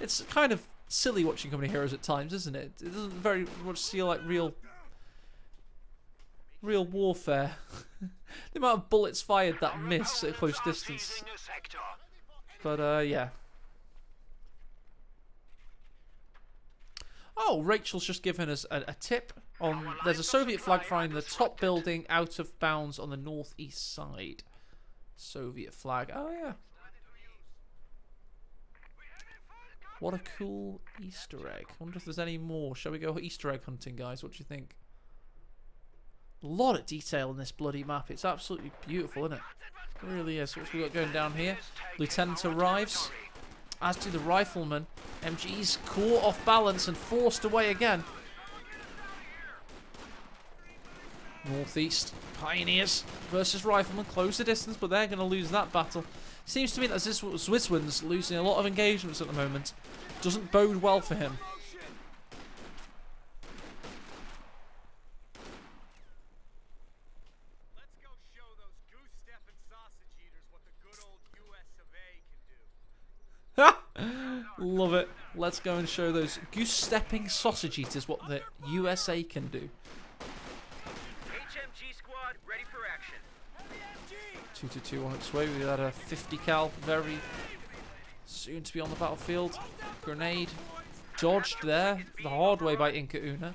It's kind of silly watching Company Heroes at times, isn't it? It doesn't very much feel like real warfare. The amount of bullets fired that miss at close distance. But, yeah. Oh, Rachel's just given us a tip on... There's a Soviet flag flying in the top building out of bounds on the northeast side. Soviet flag. Oh, yeah. What a cool Easter egg. I wonder if there's any more. Shall we go Easter egg hunting, guys? What do you think? A lot of detail in this bloody map. It's absolutely beautiful, isn't it? It really is. What's we got going down here? Lieutenant arrives. As do the riflemen. MG's caught off balance and forced away again. Northeast. Pioneers versus riflemen. Close the distance, but they're going to lose that battle. Seems to me that Zwizwin's losing a lot of engagements at the moment. Doesn't bode well for him. Let's go show those goose-stepping sausage eaters what the good old US of A can do. Love it. Let's go and show those goose-stepping sausage eaters what the USA can do. HMG squad ready for action. 222 on its way. We had a 50 cal very soon to be on the battlefield. Grenade dodged there the hard way by Una.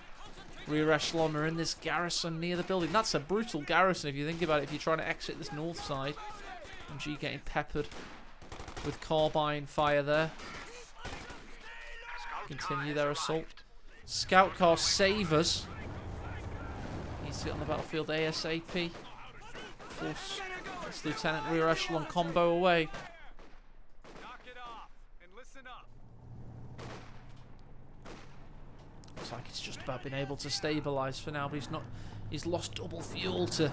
Rear echelon are in this garrison near the building. That's a brutal garrison if you think about it. If you're trying to exit this north side. MG getting peppered with carbine fire there. Continue their assault. Scout car savers. Needs to get on the battlefield ASAP. Force this lieutenant rear echelon combo away. Knock it off and listen up. Looks like it's just about been able to stabilise for now, but he's not. He's lost double fuel to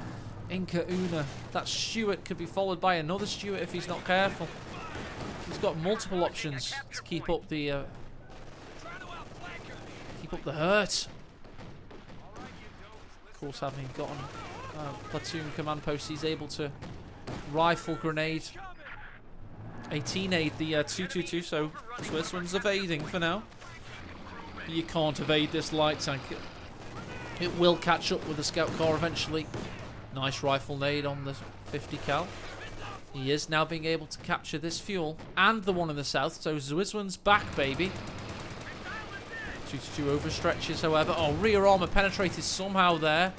Una. That Stuart could be followed by another Stuart if he's not careful. He's got multiple options to keep up the hurt. Of course, having gotten platoon command post, he's able to rifle grenade a T-nade the 222, so Zwizwin's evading for now. You can't evade this light tank. It will catch up with the scout car eventually. Nice rifle nade on the 50 cal. He is now being able to capture this fuel and the one in the south, so Zwizwin's back, baby. 222 overstretches, however. Oh, rear armor penetrated somehow there.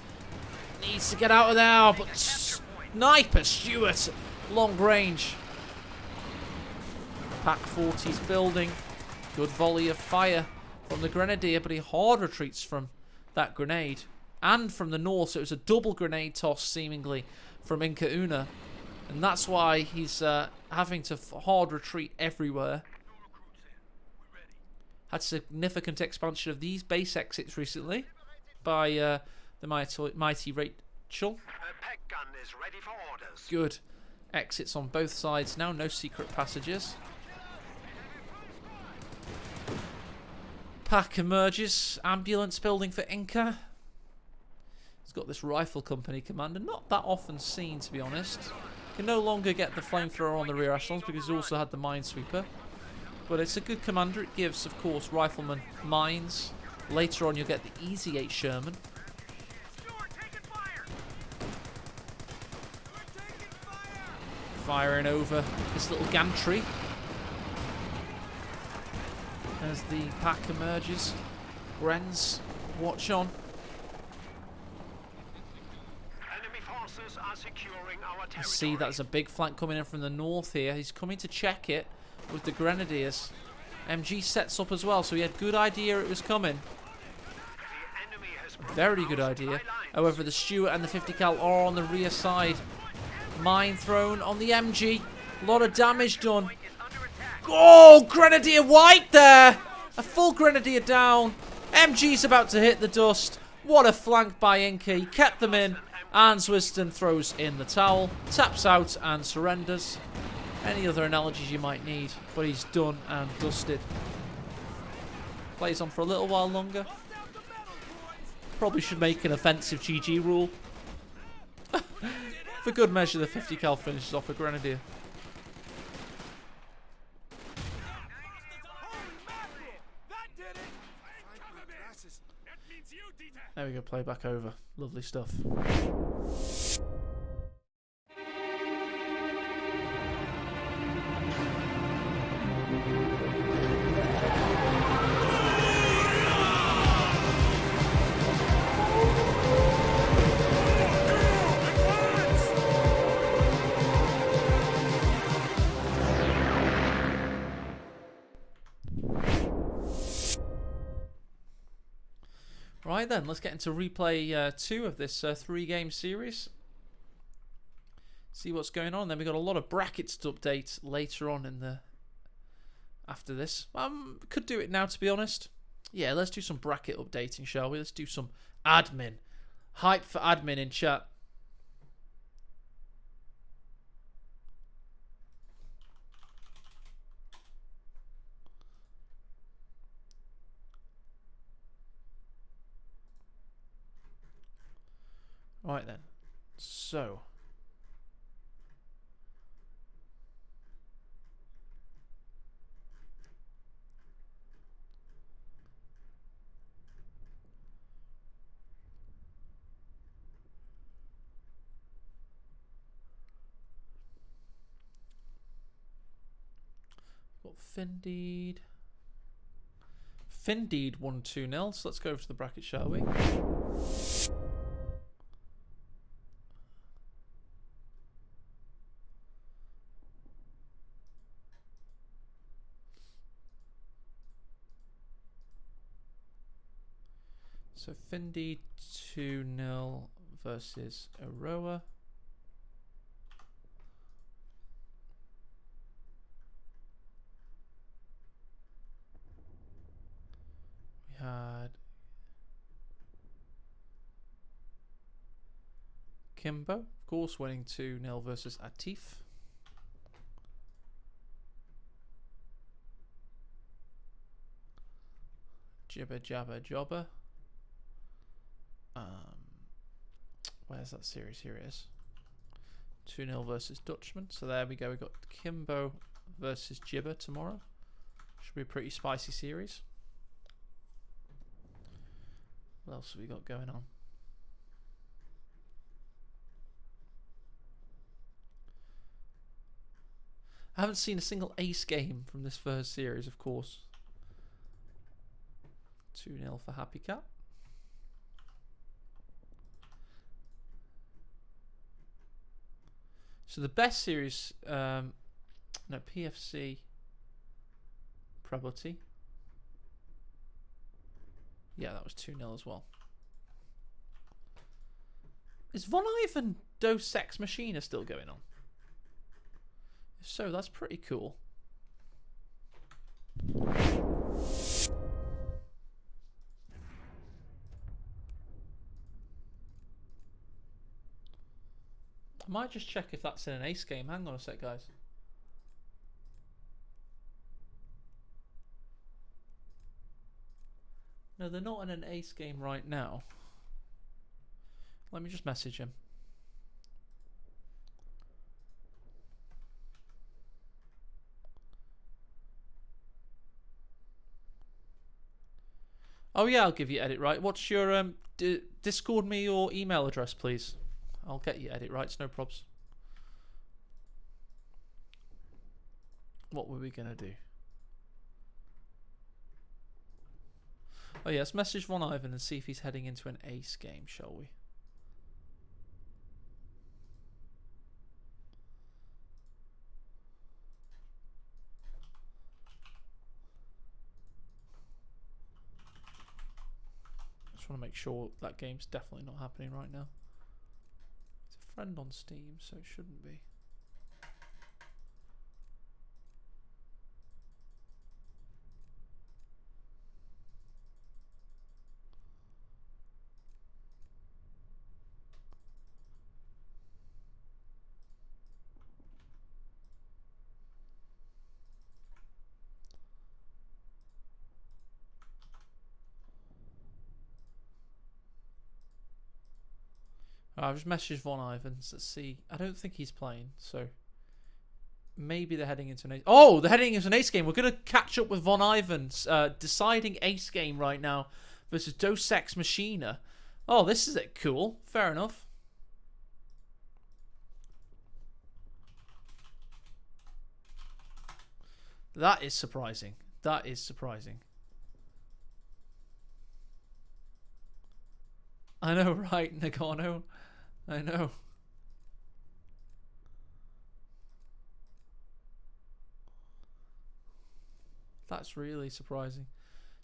Needs to get out of there, but sniper Stuart, long range. Pack 40's building. Good volley of fire from the grenadier, but he hard retreats from that grenade and from the north, so it was a double grenade toss seemingly from Una. And that's why he's having to hard retreat everywhere. had significant expansion of these base exits recently by the mighty Rachel. Peg gun is ready for orders. Good exits on both sides now, no secret passages. Pack emerges, ambulance building for Inca. He's got this rifle company commander, not that often seen to be honest. Can no longer get the flamethrower on the rear echelons because he also had the minesweeper. But it's a good commander. It gives, of course, riflemen mines. Later on, you'll get the Easy 8 Sherman. Firing over this little gantry as the pack emerges. Grenz, watch on. Enemy forces are securing our territory. See, that's a big flank coming in from the north here. He's coming to check it with the Grenadiers. MG sets up as well, so he had good idea it was coming. The enemy has Very good idea. However, the Stuart and the 50 cal are on the rear side. Mine thrown on the MG. A lot of damage done. Oh, Grenadier White there. A full Grenadier down. MG's about to hit the dust. What a flank by Inca. He kept them in. And Swiston throws in the towel. Taps out and surrenders. Any other analogies you might need. But he's done and dusted. Plays on for a little while longer. Probably should make an offensive GG rule. For good measure, the 50 cal finishes off a Grenadier. There we go, play back over. Lovely stuff. Right then, let's get into replay 2 of this 3-game series. See what's going on. Then we got a lot of brackets to update later on in the after this. Could do it now, to be honest. Yeah, let's do some bracket updating, shall we? Let's do some admin. Hype for admin in chat. Right then, so got Findeed. Findeed won 2-0, so let's go over to the bracket, shall we? So Findy 2-0 versus Aroa. We had Kimbo, of course, winning 2-0 versus Atif. Jibber Jabber Jobber. Where's that series? Here it is. 2-0 versus Dutchman. So there we go. We got Kimbo versus Jibber tomorrow. Should be a pretty spicy series. What else have we got going on? I haven't seen a single ace game from this first series, of course. 2-0 for Happy Cat. So the best series, no, PFC probability. Yeah, that was 2-0 as well. Is Von Ivan Dos Ex Machina still going on? If so, that's pretty cool. I might just check if that's in an ace game. Hang on a sec, guys. No, they're not in an ace game right now. Let me just message him. Oh yeah, I'll give you edit right. What's your Discord me your email address, please. I'll get you edit rights, no probs. What were we gonna do? Oh yeah, let's message Von Ivan and see if he's heading into an ace game, shall we? Just want to make sure that game's definitely not happening right now. It's a friend on Steam, so it shouldn't be. I've just messaged Von Ivans. Let's see. I don't think he's playing, so maybe they're heading into an ace. Oh, they're heading into an ace game. We're going to catch up with Von Ivans. Deciding ace game right now versus Dos Ex Machina. Oh, this is it. Cool. Fair enough. That is surprising. That is surprising. I know, right, Nagano? I know. That's really surprising.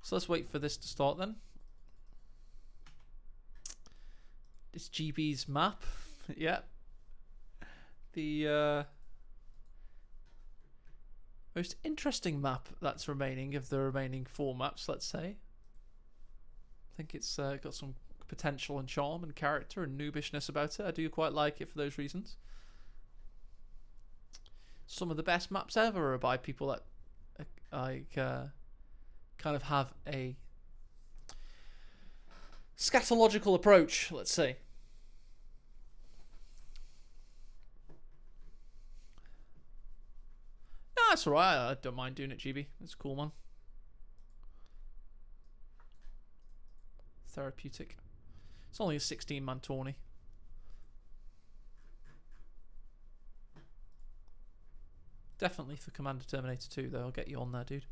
So let's wait for this to start then. It's GB's map. Yeah. The most interesting map that's remaining of the remaining 4 maps, let's say. I think it's got some potential and charm and character and noobishness about it. I do quite like it for those reasons. Some of the best maps ever are by people that kind of have a scatological approach, let's say. No, that's alright. I don't mind doing it, GB. It's a cool one. Therapeutic. It's only a 16-man tourney. Definitely for Commander Terminator 2, though. I'll get you on there, dude.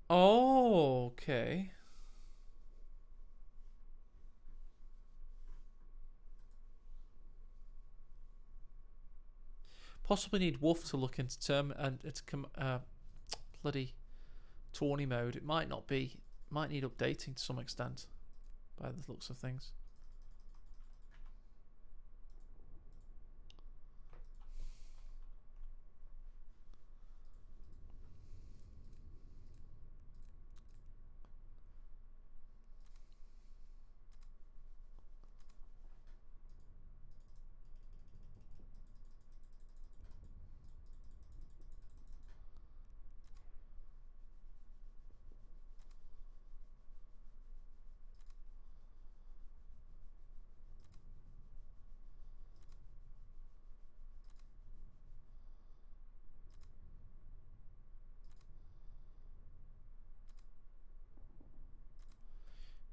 Oh, okay. Possibly need Wolf to look into bloody tourney mode. It might not be. Might need updating to some extent, by the looks of things.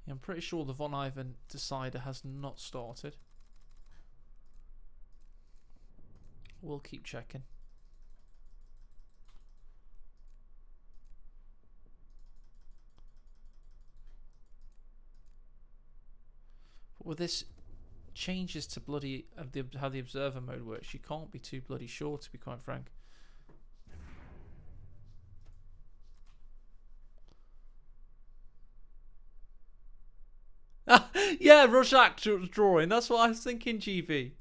Yeah, I'm pretty sure the Von Ivan decider has not started. We'll keep checking. But with this changes to bloody how the observer mode works, you can't be too bloody sure, to be quite frank. Yeah, Rorschach drawing. That's what I was thinking, GB.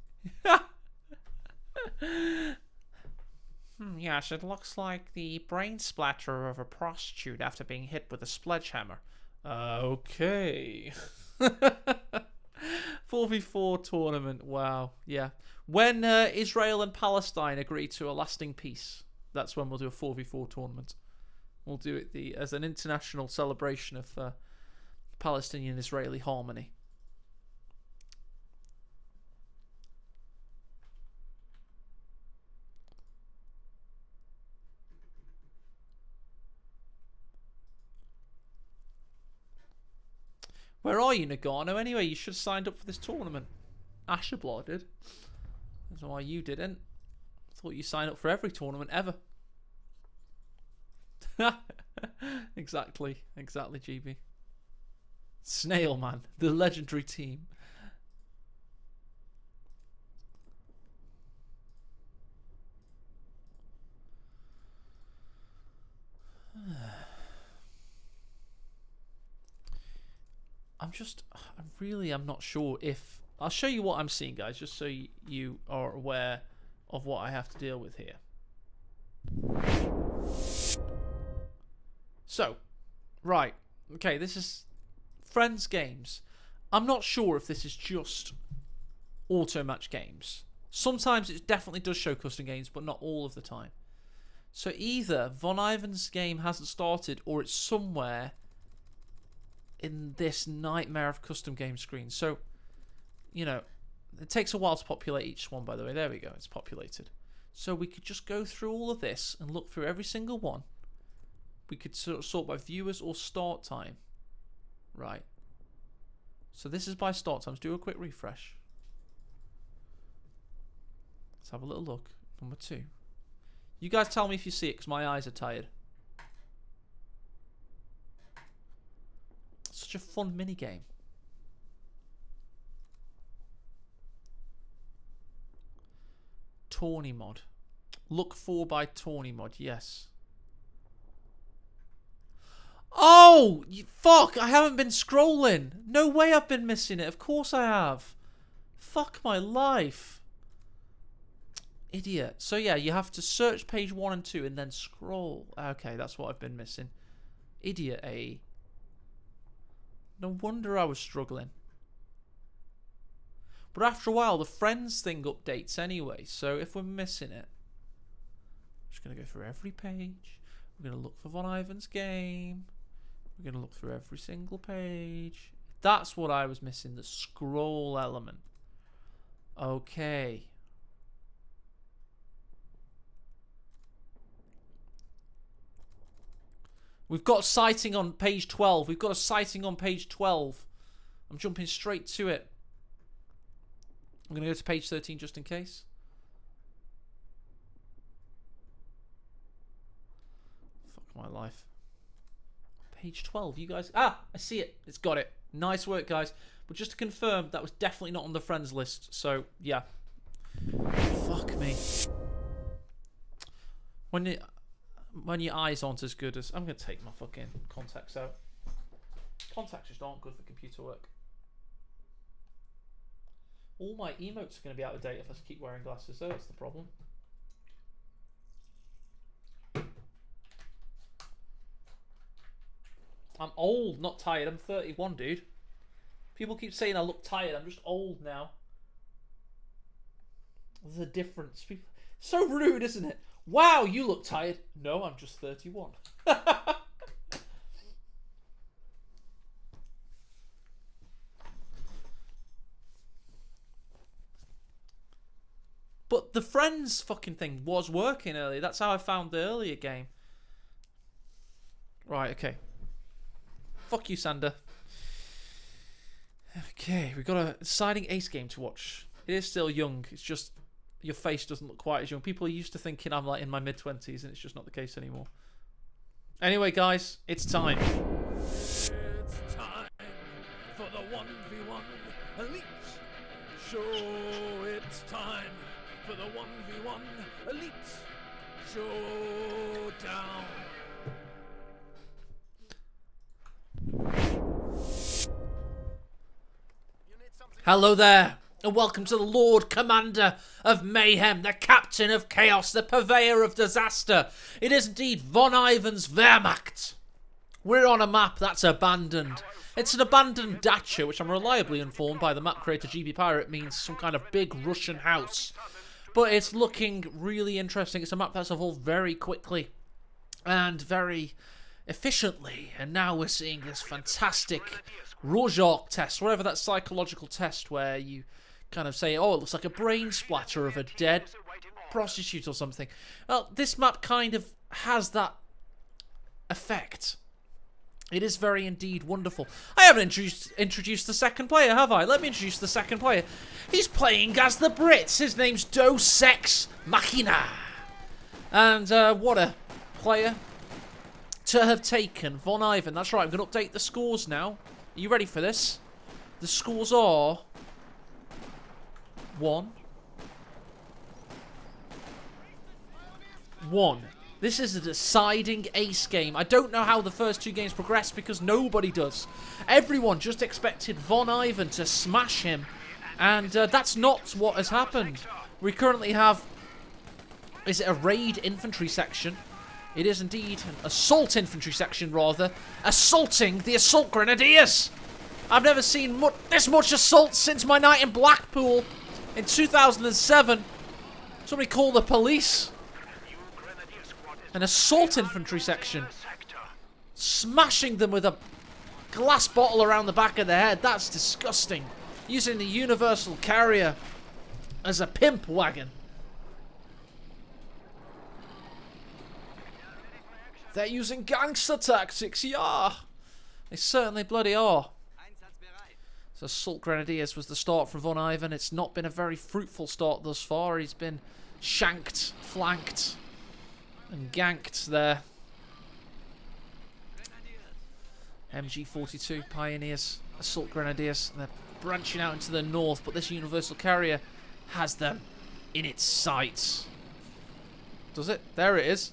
Yes, it looks like the brain splatter of a prostitute after being hit with a sledgehammer. Okay. 4v4 tournament. Wow. Yeah. When Israel and Palestine agree to a lasting peace, that's when we'll do a 4v4 tournament. We'll do it as an international celebration of Palestinian-Israeli harmony. Where are you, Nagano? Anyway, you should have signed up for this tournament. Asherblaw did. That's why you didn't. I thought you signed up for every tournament ever. Exactly, GB. Snail Man, the legendary team. I'm not sure if... I'll show you what I'm seeing, guys, just so you are aware of what I have to deal with here. So, right. Okay, this is Friends Games. I'm not sure if this is just auto match games. Sometimes it definitely does show custom games, but not all of the time. So either Von Ivan's game hasn't started, or it's somewhere in this nightmare of custom game screen. So, you know, it takes a while to populate each one, by the way. There we go, it's populated. So we could just go through all of this and look through every single one. We could sort by viewers or start time. Right. So this is by start time. Let's do a quick refresh. Let's have a little look. Number 2. You guys tell me if you see it, because my eyes are tired. Such a fun mini game. Tawny mod. Look for by Tawny mod. Yes. Oh, fuck! I haven't been scrolling. No way I've been missing it. Of course I have. Fuck my life. Idiot. So yeah, you have to search page 1 and 2 and then scroll. Okay, that's what I've been missing. Idiot, eh? No wonder I was struggling. But after a while, the friends thing updates anyway. So if we're missing it, I'm just going to go through every page. We're going to look for Von Ivan's game. We're going to look through every single page. That's what I was missing, the scroll element. Okay. We've got sighting on page 12. We've got a sighting on page 12. I'm jumping straight to it. I'm going to go to page 13 just in case. Fuck my life. Page 12, you guys... Ah, I see it. It's got it. Nice work, guys. But just to confirm, that was definitely not on the friends list. So, yeah. Fuck me. When your eyes aren't as good as... I'm going to take my fucking contacts out. Contacts just aren't good for computer work. All my emotes are going to be out of date if I keep wearing glasses, so that's the problem. I'm old, not tired. I'm 31, dude. People keep saying I look tired. I'm just old now. There's a difference. People... So rude, isn't it? Wow, you look tired. No, I'm just 31. But the friends fucking thing was working earlier. That's how I found the earlier game. Right, okay. Fuck you, Sander. Okay, we've got a deciding ace game to watch. It is still young. It's just your face doesn't look quite as young. People are used to thinking I'm like in my mid-20s, and it's just not the case anymore. Anyway, guys, it's time. It's time for the 1v1 Elite. So it's time for the 1v1 Elite Showdown. Hello there. And welcome to the Lord Commander of Mayhem, the Captain of Chaos, the Purveyor of Disaster. It is indeed Von Ivan's Wehrmacht. We're on a map that's abandoned. It's an abandoned dacha, which I'm reliably informed by the map creator GB Pirate means some kind of big Russian house. But it's looking really interesting. It's a map that's evolved very quickly and very efficiently. And now we're seeing this fantastic Rorschach test, whatever that psychological test where you kind of say, oh, it looks like a brain splatter of a dead prostitute or something. Well, this map kind of has that effect. It is very indeed wonderful. I haven't introduced the second player, have I? Let me introduce the second player. He's playing as the Brits. His name's Deus Ex Machina. And what a player to have taken Von Ivan. That's right, I'm going to update the scores now. Are you ready for this? The scores are 1-1. This is a deciding ace game. I don't know how the first two games progressed because nobody does. Everyone just expected Von Ivan to smash him. And that's not what has happened. We currently have... Is it a raid infantry section? It is indeed an assault infantry section, rather. Assaulting the assault grenadiers! I've never seen this much assault since my night in Blackpool in 2007. Somebody call the police. An assault infantry section. Smashing them with a glass bottle around the back of the head. That's disgusting. Using the universal carrier as a pimp wagon. They're using gangster tactics, yeah. They certainly bloody are. So Assault Grenadiers was the start for Von Ivan. It's not been a very fruitful start thus far. He's been shanked, flanked, and ganked there. MG42 Pioneers, Assault Grenadiers. They're branching out into the north, but this universal carrier has them in its sights. Does it? There it is.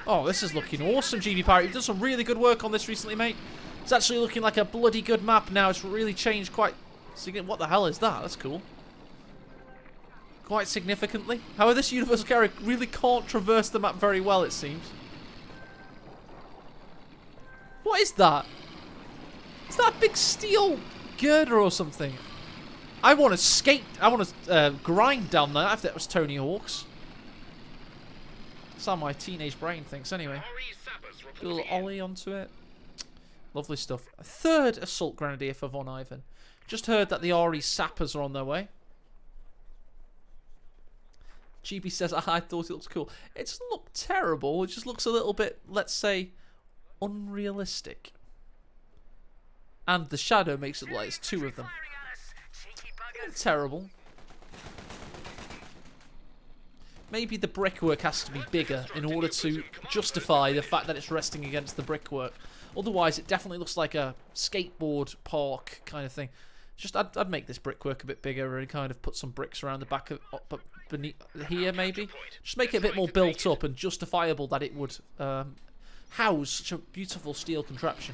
Oh, this is looking awesome, GB Pirate. You've done some really good work on this recently, mate. It's actually looking like a bloody good map now. It's really changed quite... What the hell is that? That's cool. Quite significantly. However, this universal carrier really can't traverse the map very well, it seems. What is that? Is that a big steel girder or something? I want to skate... I want to grind down there if that was Tony Hawk's. That's how my teenage brain thinks anyway. A little ollie onto it. Lovely stuff. A third assault grenadier for Von Ivan. Just heard that the RE sappers are on their way. GB says, I thought it looks cool. It doesn't look terrible. It just looks a little bit, let's say, unrealistic. And the shadow makes it look like it's two of them. Not terrible. Maybe the brickwork has to be bigger in order to justify the fact that it's resting against the brickwork. Otherwise, it definitely looks like a skateboard park kind of thing. Just, I'd make this brickwork a bit bigger and kind of put some bricks around the back of beneath here, maybe. Just make it a bit more built up and justifiable that it would house such a beautiful steel contraption.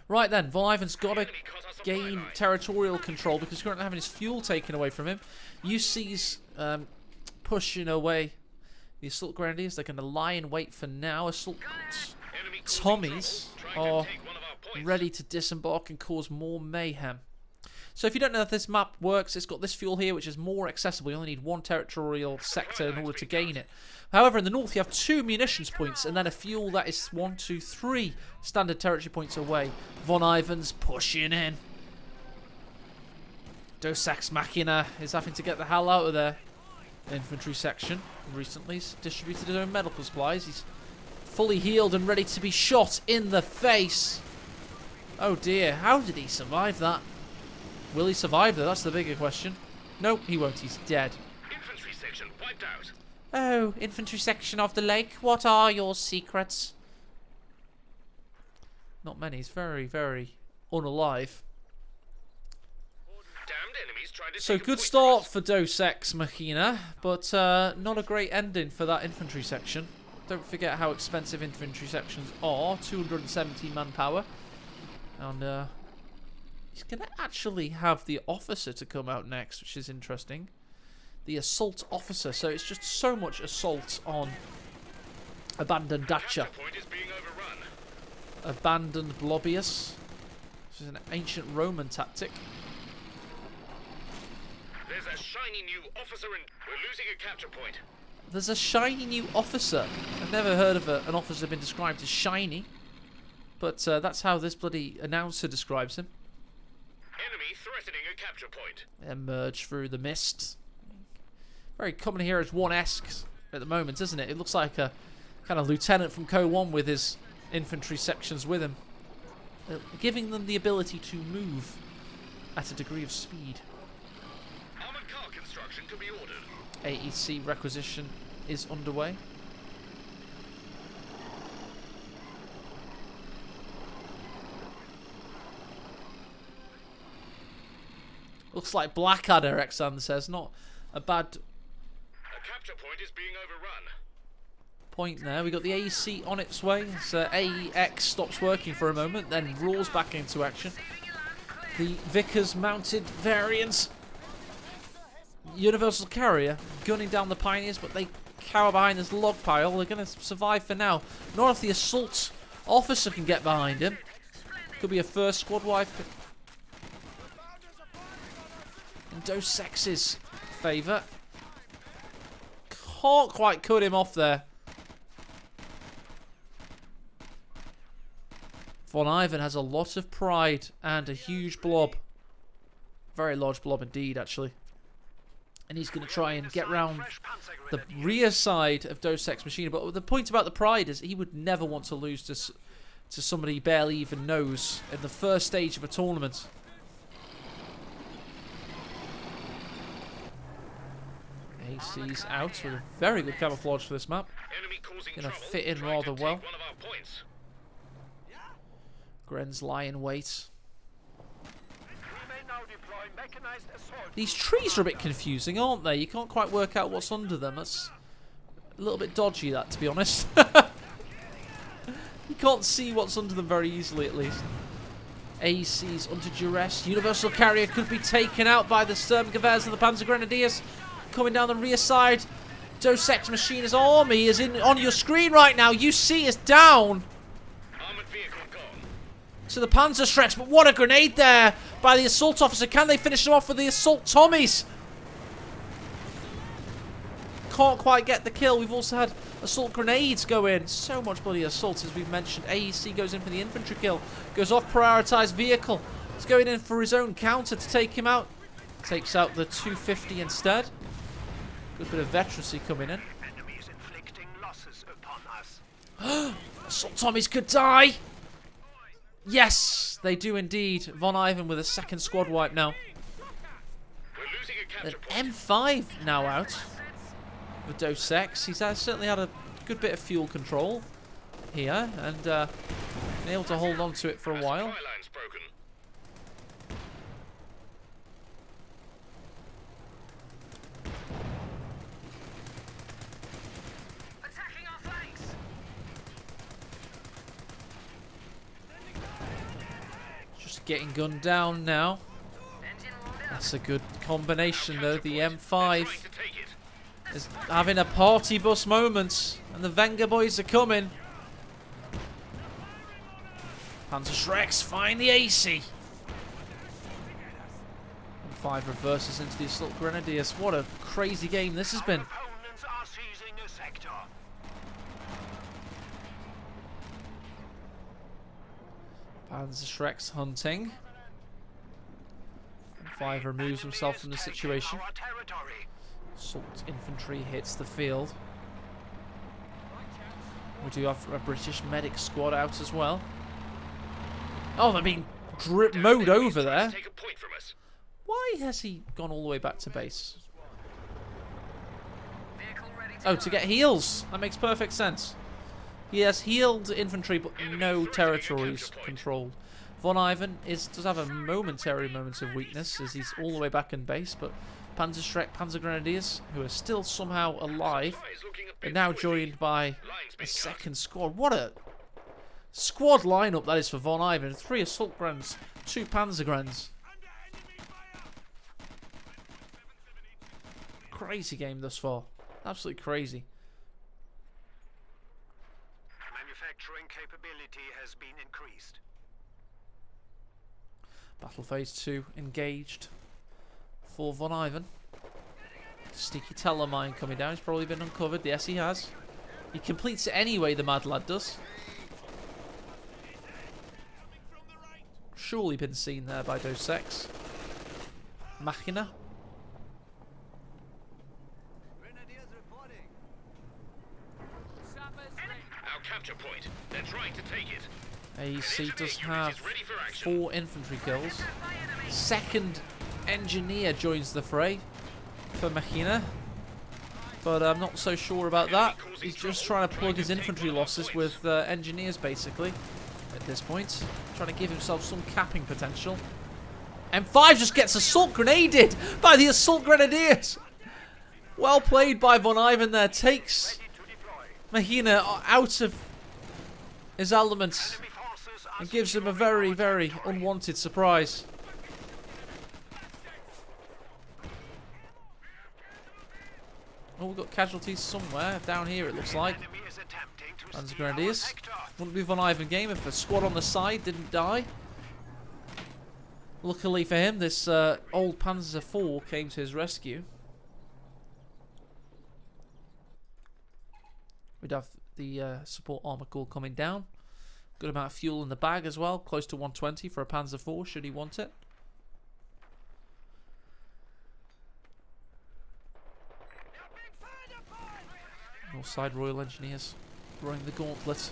Right then, Von Ivan's got to gain territorial control because he's currently having his fuel taken away from him. UC's pushing away the Assault Grenadiers. They're going to lie in wait for now. Assault Tommies are ready to disembark and cause more mayhem. So if you don't know if this map works, it's got this fuel here, which is more accessible. You only need one territorial sector in order to gain it. However, in the north, you have 2 munitions points, and then a fuel that is 1, 2, 3 standard territory points away. Von Ivan's pushing in. Deus Ex Machina is having to get the hell out of there. Infantry section recently distributed his own medical supplies. He's fully healed and ready to be shot in the face. Oh dear, how did he survive that? Will he survive though? That's the bigger question. Nope, he won't. He's dead. Infantry section wiped out. Oh, infantry section of the lake. What are your secrets? Not many. He's very, very unalive. Damned enemies tried to So take a good point start for us. for Deus Ex Machina, but not a great ending for that infantry section. Don't forget how expensive infantry sections are. 217 manpower. And he's going to actually have the officer to come out next, which is interesting. The assault officer. So it's just so much assault on abandoned dacha. Capture point is being overrun. Abandoned Blobius. This is an ancient Roman tactic. There's a shiny new officer and we're losing a capture point. There's a shiny new officer. I've never heard of an officer been described as shiny. But that's how this bloody announcer describes him. Enemy threatening a capture point. Emerge through the mist. Very Common Heroes 1-esque at the moment, isn't it? It looks like a kind of lieutenant from Co 1 with his infantry sections with him. Giving them the ability to move at a degree of speed. Armored car construction to be ordered. AEC requisition is underway. Looks like Blackadder, Exander says. Not a bad A capture point is being overrun. point there. We got the AEC on its way. As AEX stops working for a moment, then roars back into action. The Vickers mounted variants. Universal Carrier gunning down the Pioneers, but they cower behind this log pile. They're going to survive for now. Not if the assault officer can get behind him. Could be a first squad wipe in Dos Ex's favour. Can't quite cut him off there. Von Ivan has a lot of pride and a huge blob. Very large blob indeed, actually. And he's going to try and get round the rear side of Dos Ex Machina. But the point about the pride is he would never want to lose to somebody he barely even knows in the first stage of a tournament. AC's out with a very good camouflage for this map. Enemy causing Gonna trouble, fit in trying to rather take well. one of our points. Gren's lie in wait. We may now deploy mechanized assault. These trees are a bit confusing, aren't they? You can't quite work out what's under them. That's a little bit dodgy, that, to be honest. You can't see what's under them very easily, at least. AC's under duress. Universal Carrier could be taken out by the Sturmgewehrs and the Panzer Grenadiers. Coming down the rear side. Dos Ex Machina's army is on your screen right now. UC is down Armored vehicle gone. to the Panzerschrecks, but what a grenade there by the assault officer. Can they finish them off with the assault Tommies? Can't quite get the kill. We've also had assault grenades go in. So much bloody assault, as we've mentioned. AEC goes in for the infantry kill. Goes off prioritized vehicle. He's going in for his own counter to take him out. Takes out the 250 instead. Good bit of veterancy coming in. Enemies inflicting losses upon us. Assault Tommies could die. Yes, they do indeed. Von Ivan with a second squad wipe now. We're losing a Then capture point. M5 now out for Dos Ex. He's certainly had a good bit of fuel control here and been able to hold on to it for a while. Supply line's broken. Attacking our flanks. Just getting gunned down now. That's a good combination though. The M5 Trying to take it. is having a party bus moment and the Wenger boys are coming. Panzerschrecks find the AC. M5 reverses into the assault grenadiers. What a crazy game this has been. Opponents are seizing a sector. Panzerschrecks hunting. M5 removes himself from the situation. Our territory. Assault infantry hits the field. We do have a British medic squad out as well. Oh, they're being mowed over there. Take a point from us. Why has he gone all the way back to base? Oh, to get heals. That makes perfect sense. He has healed infantry, but no territories controlled. Von Ivan does have a momentary moment of weakness as he's all the way back in base, but Panzerschreck, Panzer Grenadiers, who are still somehow alive, Supply is looking a are bit now squishy. joined by Lines a being cut. second squad. What a Squad lineup that is for Von Ivan. 3 Assault Grens, 2 Panzergrens. Crazy game thus far. Absolutely crazy. Manufacturing capability has been increased. Battle phase 2 engaged for Von Ivan. Sneaky telemine coming down. He's probably been uncovered. Yes, he has. He completes it anyway, the mad lad does. Surely been seen there by Dos Equis. Machina. Our capture point. They're trying to take it. AEC does have 4 infantry kills. Second engineer joins the fray for Machina. But I'm not so sure about that. He's just trying to plug his infantry losses with engineers, basically, at this point. Trying to give himself some capping potential. M5 just gets assault grenaded by the assault grenadiers. Well played by Von Ivan there. Takes Machina out of his elements and gives him a very, very unwanted surprise. Oh, we've got casualties somewhere. Down here, it looks like. Panzer Grenadiers. Wouldn't be Von Ivan game if the squad on the side didn't die. Luckily for him, this old Panzer IV came to his rescue. We'd have the support armor core coming down. Good amount of fuel in the bag as well. Close to 120 for a Panzer IV, should he want it. North side Royal Engineers running the gauntlet.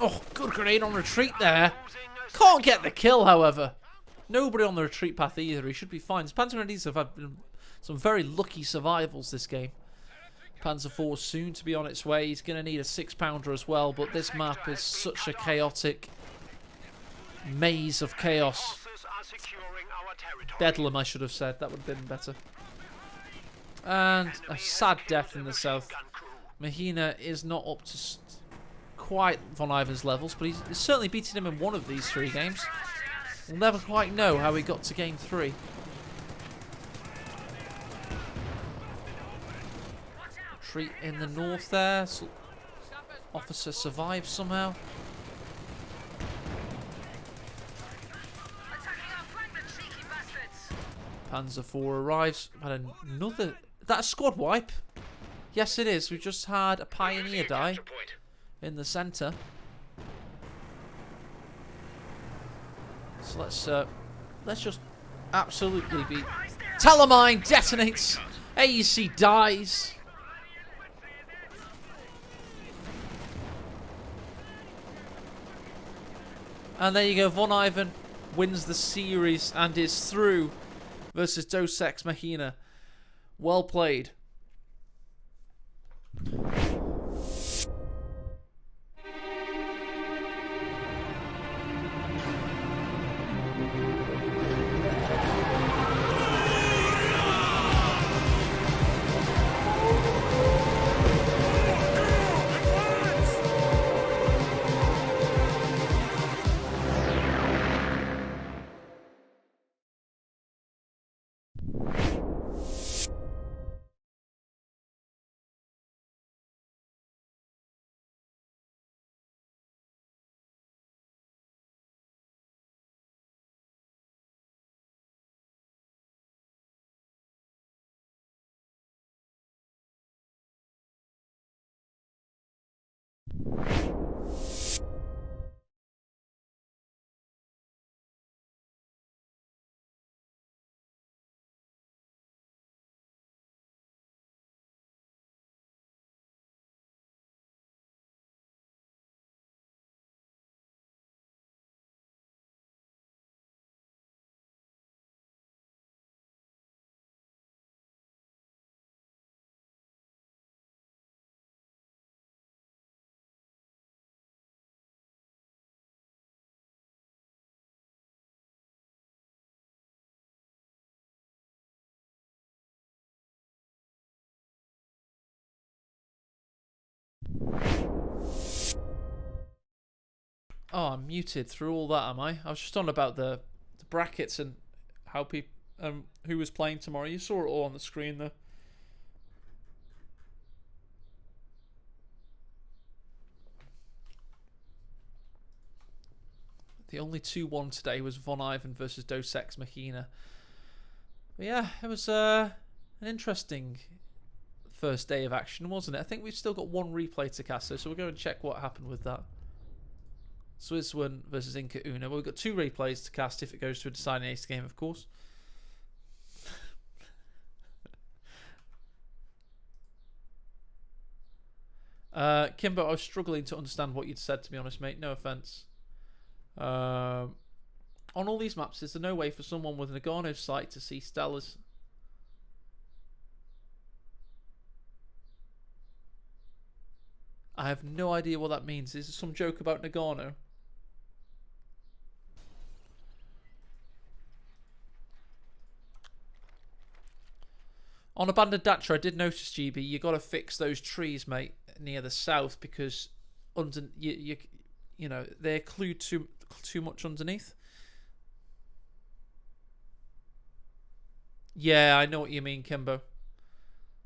Oh, good grenade on retreat there. Can't get the kill, however. Nobody on the retreat path either. He should be fine. His Panzer Grenadiers have had some very lucky survivals this game. Panzer IV soon to be on its way. He's going to need a 6-pounder as well, but this map is such a chaotic maze of chaos. Bedlam, I should have said. That would have been better. And a sad death in the south. Machina is not up to quite Von Ivan's levels, but he's certainly beaten him in one of these 3 games. We'll never quite know how he got to game 3. Retreat in the north there. Officer survives somehow. Panzer IV arrives. Had another... That's a squad wipe. Yes, it is. We've just had a pioneer die in the centre. So let's just absolutely be... Telemine detonates. AEC dies. And there you go. Von Ivan wins the series and is through versus Dos Equis Machina. Well played. Oh, I'm muted through all that, am I? I was just on about the brackets and how people who was playing tomorrow. You saw it all on the screen there. The only 2-1 today was Von Ivan versus Dos Ex Machina. But yeah, it was an interesting first day of action, wasn't it? I think we've still got one replay to cast, so we'll go and check what happened with that. Swisswin versus Inca Una. Well, we've got 2 replays to cast if it goes to a deciding ace game, of course. Kimbo, I was struggling to understand what you'd said, to be honest, mate. No offense. On all these maps, is there no way for someone with an Nagano sight to see Stellas? I have no idea what that means. Is there some joke about Nagano? On Abandoned Datcha, I did notice, GB, you got to fix those trees, mate, near the south, because under you know they're clued too much underneath. Yeah, I know what you mean, Kimbo.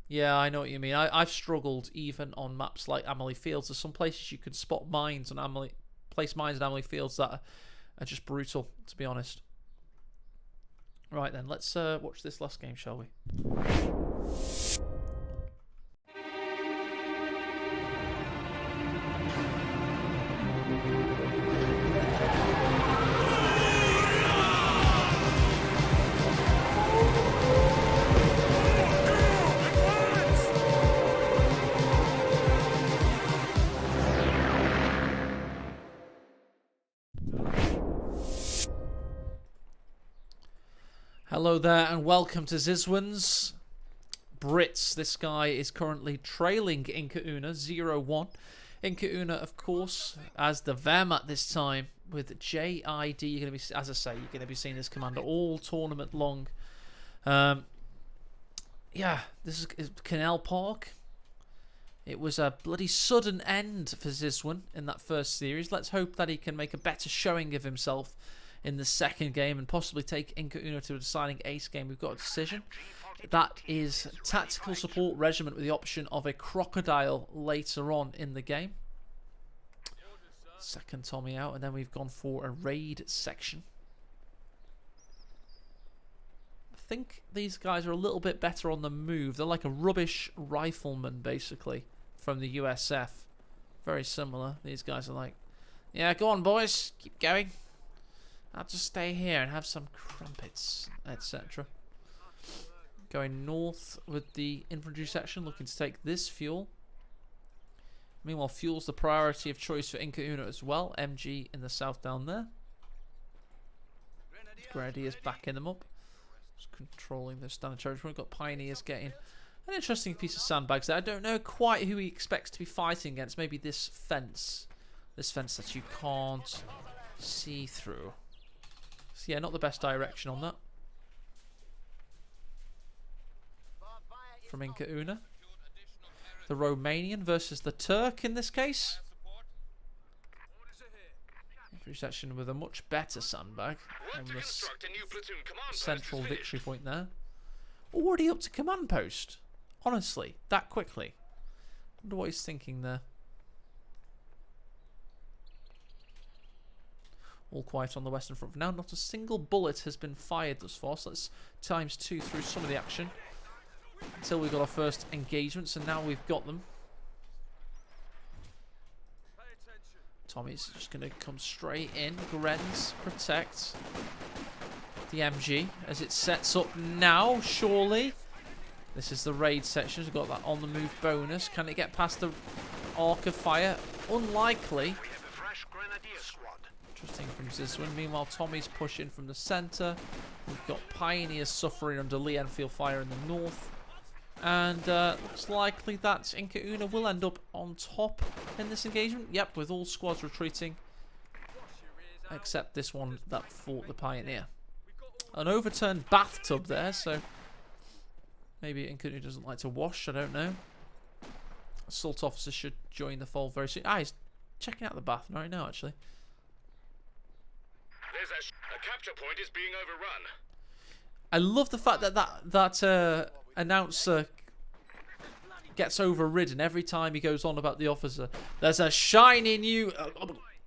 Yeah, I know what you mean. I've struggled even on maps like Amelie Fields. There's some places you can spot mines on place mines on Amelie Fields that are just brutal, to be honest. Right then, let's watch this last game, shall we? Hello there and welcome to Zizwin's Brits. This guy is currently trailing Inca Una 0-1. Inca Una, of course, as the Wehrmacht this time with JID. You're going to be, as I say, you're going to be seeing this commander all tournament long. Yeah, this is Canal Park. It was a bloody sudden end for Zizwin in that first series. Let's hope that he can make a better showing of himself in the second game and possibly take Inca Una to a deciding ace game. We've got a decision. That is Tactical Support Regiment with the option of a Crocodile later on in the game. Second Tommy out, and then we've gone for a Raid section. I think these guys are a little bit better on the move. They're like a rubbish rifleman, basically, from the USF. Very similar. These guys are like, yeah, go on, boys. Keep going. I'll just stay here and have some crumpets, etc. Going north with the infantry section, looking to take this fuel. Meanwhile, fuel's the priority of choice for Inca Una as well. MG in the south down there. Grenadiers backing them up. Just controlling the standard territory. We've got Pioneers getting an interesting piece of sandbags there. I don't know quite who he expects to be fighting against. Maybe this fence. This fence that you can't see through. So yeah, not the best direction on that. From Inca Una. The Romanian versus the Turk in this case. Infantry section with a much better sandbag. On the central victory point there. Already up to command post. Honestly, that quickly. Wonder what he's thinking there. All quiet on the western front for now. Not a single bullet has been fired thus far. So let's ×2 through some of the action. Until we got our first engagements. And now we've got them. Tommy's just going to come straight in. Grenz protect the MG as it sets up now, surely. This is the raid section. We've got that on the move bonus. Can it get past the arc of fire? Unlikely. Interesting from Zizwin. Meanwhile, Tommy's pushing from the centre. We've got Pioneers suffering under Lee Enfield fire in the north. And looks likely that Inca Una will end up on top in this engagement. Yep, with all squads retreating. Except this one that fought the Pioneer. An overturned bathtub there, so maybe Inca Una doesn't like to wash, I don't know. Assault officer should join the fold very soon. Ah, he's checking out the bath right now, actually. There's a capture point is being overrun. I love the fact that that announcer gets overridden every time he goes on about the officer. There's a shiny new...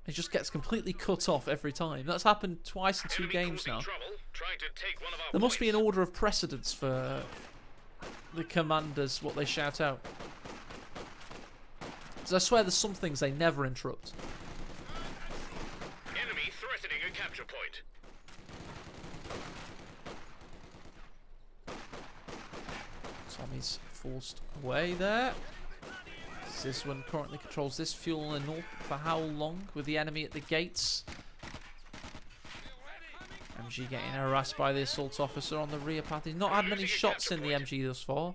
It just gets completely cut off every time. That's happened twice in 2 Enemy games causing now. trouble, trying to take one of our There must be an points. order of precedence for the commanders, what they shout out. Because I swear there's some things they never interrupt. Enemy threatening a capture point. Tommy's forced away there. This one currently controls this fuel in the north for how long with the enemy at the gates. MG getting harassed by the assault officer on the rear path. He's not had many shots in the MG thus far.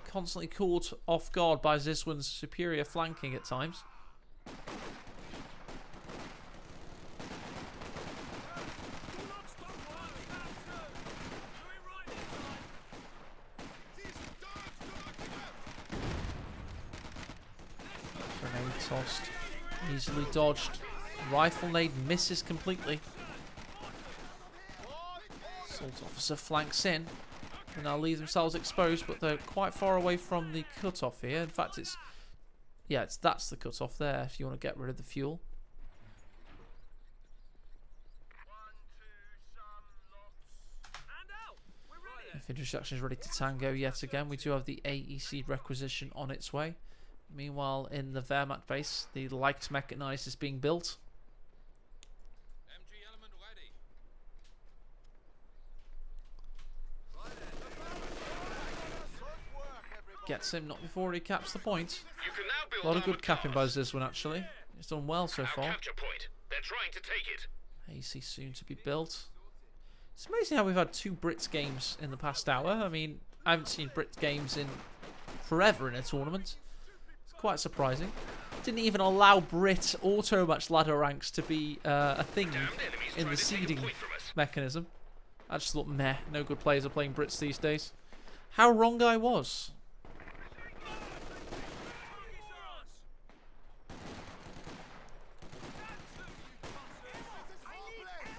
Constantly caught off guard by Ziswan's superior flanking at times. Grenade tossed, easily dodged. Rifle nade misses completely. Assault officer flanks in. And now leave themselves exposed, but they're quite far away from the cutoff here. In fact, that's the cutoff there if you want to get rid of the fuel. Infantry section is ready to tango yet again. We do have the AEC requisition on its way. Meanwhile, in the Wehrmacht base, the light mechanized is being built. Gets him, not before he caps the point. You can now build A lot of good armored capping by cars. this one, actually. He's done well so Our far. capture point. They're trying to take it. AC soon to be built. It's amazing how we've had 2 Brits games in the past hour. I mean, I haven't seen Brits games in forever in a tournament. It's quite surprising. Didn't even allow Brit auto match ladder ranks to be a thing Damned enemies in trying the to take a seeding point from us. mechanism. I just thought, meh, no good players are playing Brits these days. How wrong I was.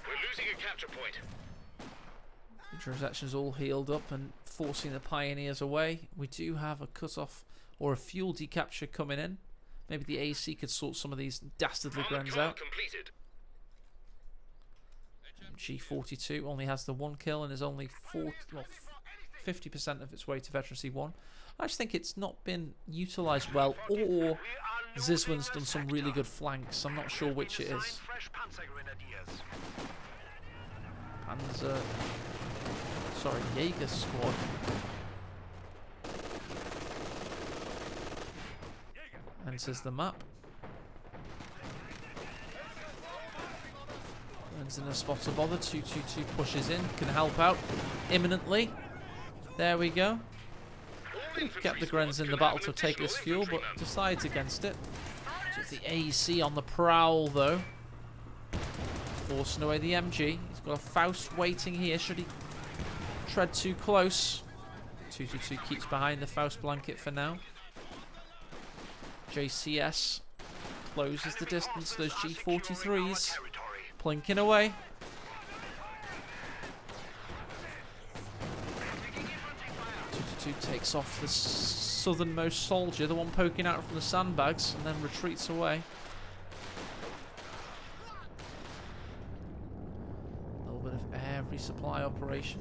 We're losing a capture point. The transaction's all healed up and forcing the Pioneers away. We do have a cut-off or a fuel decapture coming in. Maybe the AC could sort some of these dastardly Armored Grens car out. completed. G42 only has the 1 kill and is only 50% of its way to Veteran C1. I just think it's not been utilised well, or Ziswan's done some really good flanks. I'm not sure which it is. Panzer... Sorry, Jaeger squad. Enters the map. Runs in a spot of bother. 222 pushes in. Can help out imminently. There we go. Kept the Grens in the battle to take this fuel, but decides against it. Just the AEC on the prowl, though. Forcing away the MG. He's got a Faust waiting here. Should he tread too close? 222 keeps behind the Faust blanket for now. JCS closes the distance. Those G43s plinking away. 222 takes off the southernmost soldier, the one poking out from the sandbags, and then retreats away. A little bit of air resupply operation.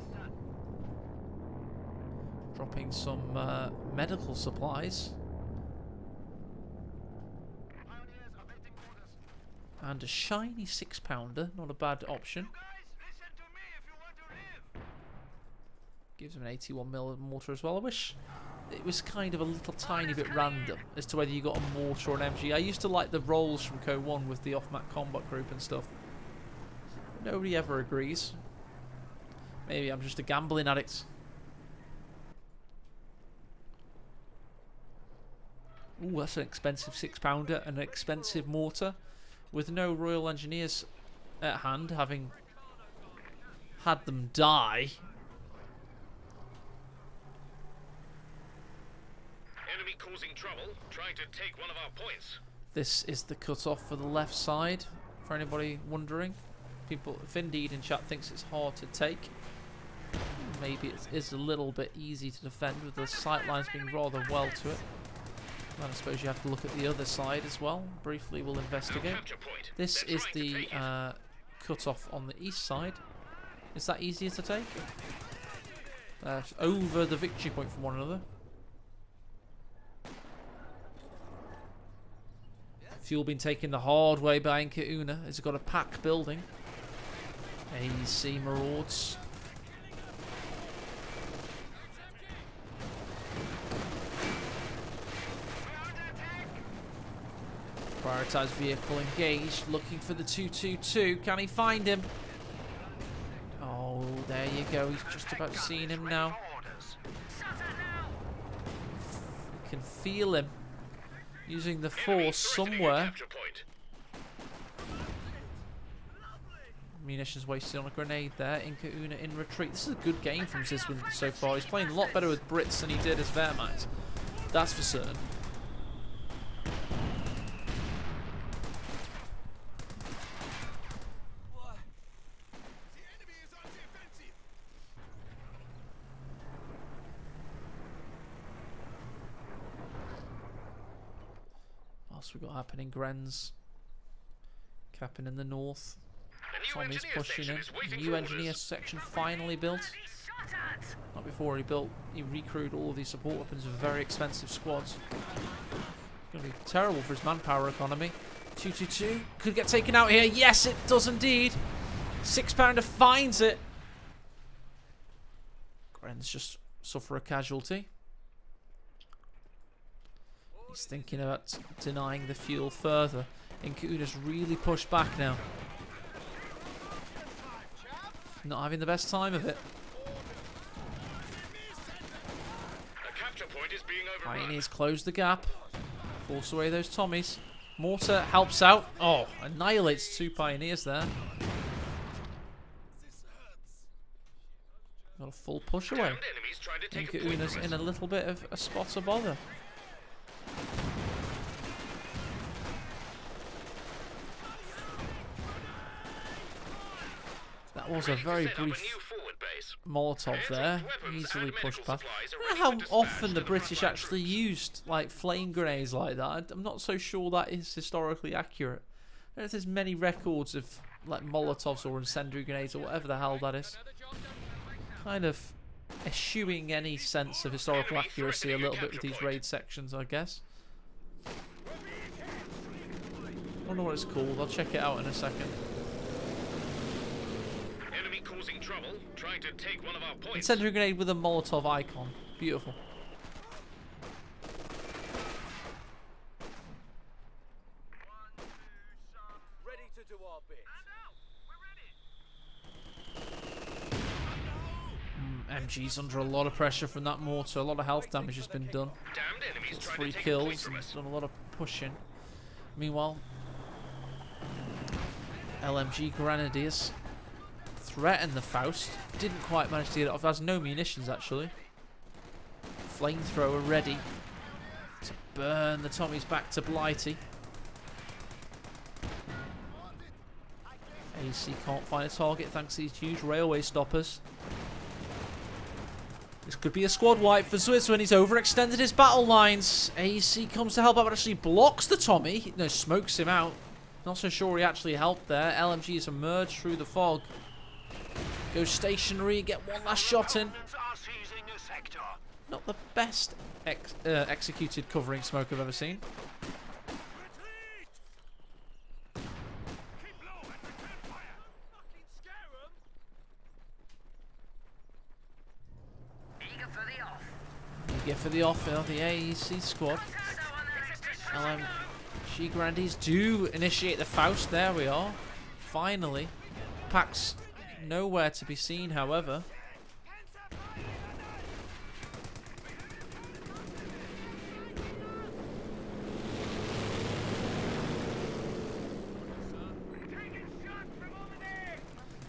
Dropping some medical supplies. And a shiny 6-pounder, not a bad option. Gives him an 81mm mortar as well. I wish it was kind of a little tiny bit random as to whether you got a mortar or an MG. I used to like the rolls from Co 1 with the off-map combat group and stuff. Nobody ever agrees. Maybe I'm just a gambling addict. Ooh, that's an expensive 6-pounder and an expensive mortar. With no Royal Engineers at hand, having had them die. Enemy causing trouble, trying to take one of our points. This is the cut-off for the left side, for anybody wondering. Findeed in chat thinks it's hard to take. Maybe it is a little bit easy to defend with the sight lines being rather well to it. And I suppose you have to look at the other side as well. Briefly, we'll investigate. This is the cut-off on the east side. Is that easier to take? Over the victory point from one another. Fuel being taken the hard way by Inkauna as it got a pack building. AC Marauds. Prioritized vehicle engaged, looking for the 222. Can he find him? Oh, there you go. He's just about seeing him now. You can feel him using the force somewhere. Munitions wasted on a grenade there. Inkauna in retreat. This is a good game from Zizwin so far. He's playing a lot better with Brits than he did as Wehrmacht. That's for certain. What else we got happening? Grenz capping in the north. Tommy's pushing in. New engineer section finally built. Not before he recruited all of these support weapons with very expensive squads. It's going to be terrible for his manpower economy. 222 could get taken out here. Yes, it does indeed. 6-pounder finds it. Grenz just suffer a casualty. He's thinking about denying the fuel further. Inkauna's really pushed back now. Not having the best time of it. Pioneers close the gap. Force away those Tommies. Mortar helps out. Oh, annihilates 2 Pioneers there. Got a full push away. Inkauna's in a little bit of a spot of bother. That was a very brief Molotov there, easily pushed past. I don't know how often the British actually used like flame grenades like that. I'm not so sure that is historically accurate. I don't know if there's many records of like Molotovs or incendiary grenades or whatever the hell that is. Kind of eschewing any sense of historical accuracy a little bit with these raid sections, I guess. I wonder what it's called. I'll check it out in a second. Trouble, trying to take one of our points. Incendiary grenade with a Molotov icon. Beautiful. Ready to do our bit. MG's under a lot of pressure from that mortar. A lot of health damage has been done. 3 kills and he's done a lot of pushing. Meanwhile, LMG Grenadiers threaten the Faust. Didn't quite manage to get it off. Has no munitions actually. Flamethrower ready to burn the Tommies back to Blighty. AC can't find a target thanks to these huge railway stoppers. This could be a squad wipe for Swiss when he's overextended his battle lines. AC comes to help out but actually blocks the Tommy. No, smokes him out. Not so sure he actually helped there. LMG has emerged through the fog. Go stationary, get one last shot in. Not the best executed covering smoke I've ever seen. Eager for the off of the AEC squad. LMG Grandies do initiate the Faust. There we are. Finally. Packs nowhere to be seen, however.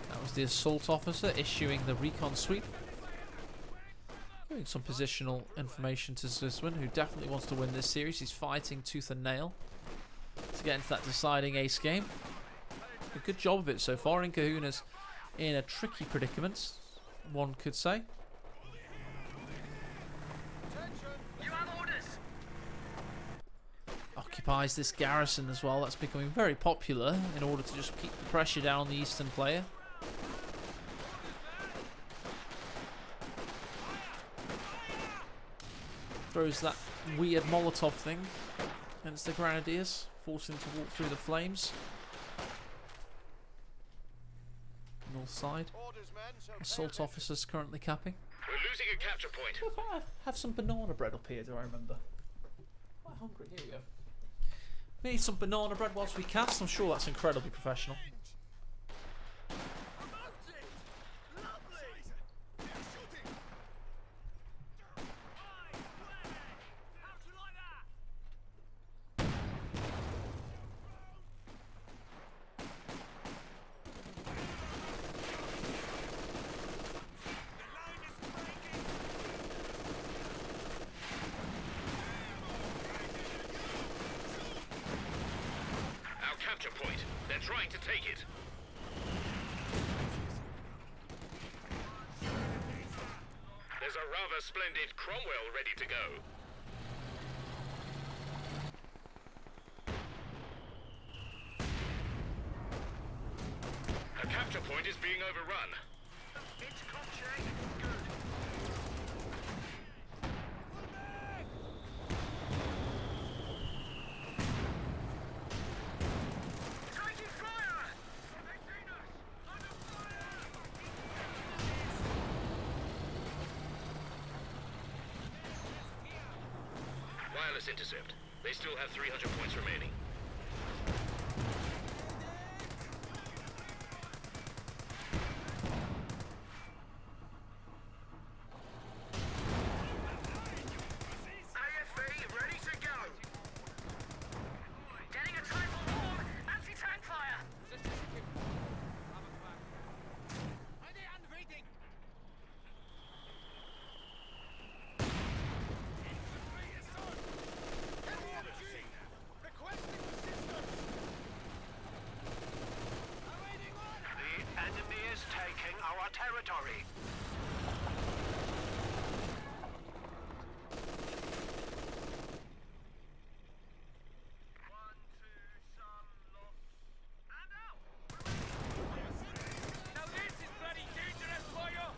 That was the assault officer issuing the recon sweep. Giving some positional information to Ziswin, who definitely wants to win this series. He's fighting tooth and nail to get into that deciding ace game. a good job of it so far. Inkahuna's in a tricky predicament, one could say. You have orders. Occupies this garrison as well. That's becoming very popular in order to just keep the pressure down on the eastern player. Throws that weird Molotov thing against the Grenadiers, forcing them to walk through the flames. North side. Assault officers currently capping. We're losing a capture point. I have some banana bread up here, do I remember? Quite hungry, here we go. We need some banana bread whilst we cast. I'm sure that's incredibly professional. Capture point. They're trying to take it. There's a rather splendid Cromwell ready to go. A capture point is being overrun. It's capturing. Good. Wireless intercept. They still have 300 points remaining. AFE ready to go. Getting a triple warm. Anti-tank fire. The enemy is taking our territory. Now this is bloody dangerous for you.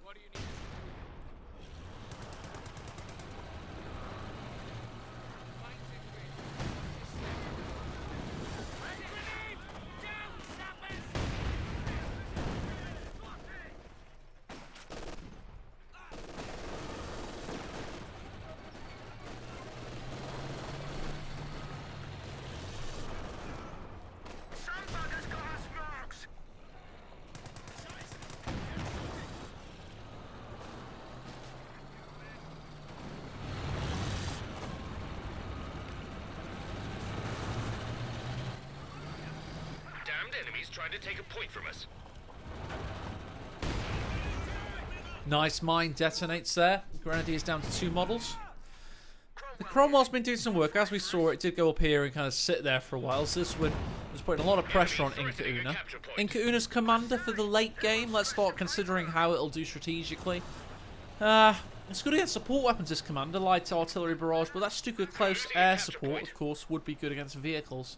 What do you need? Some buggers got us marks. Damned enemies trying to take a point from us. Nice mine detonates there. Grenadiers down to 2 models. The Cromwell's been doing some work. As we saw, it did go up here and kind of sit there for a while. So this one was putting a lot of pressure on Inkauna. Inkauna's commander for the late game. Let's start considering how it'll do strategically. It's good against support weapons, this commander. Light artillery barrage, but that's too good. Close air support, of course, would be good against vehicles.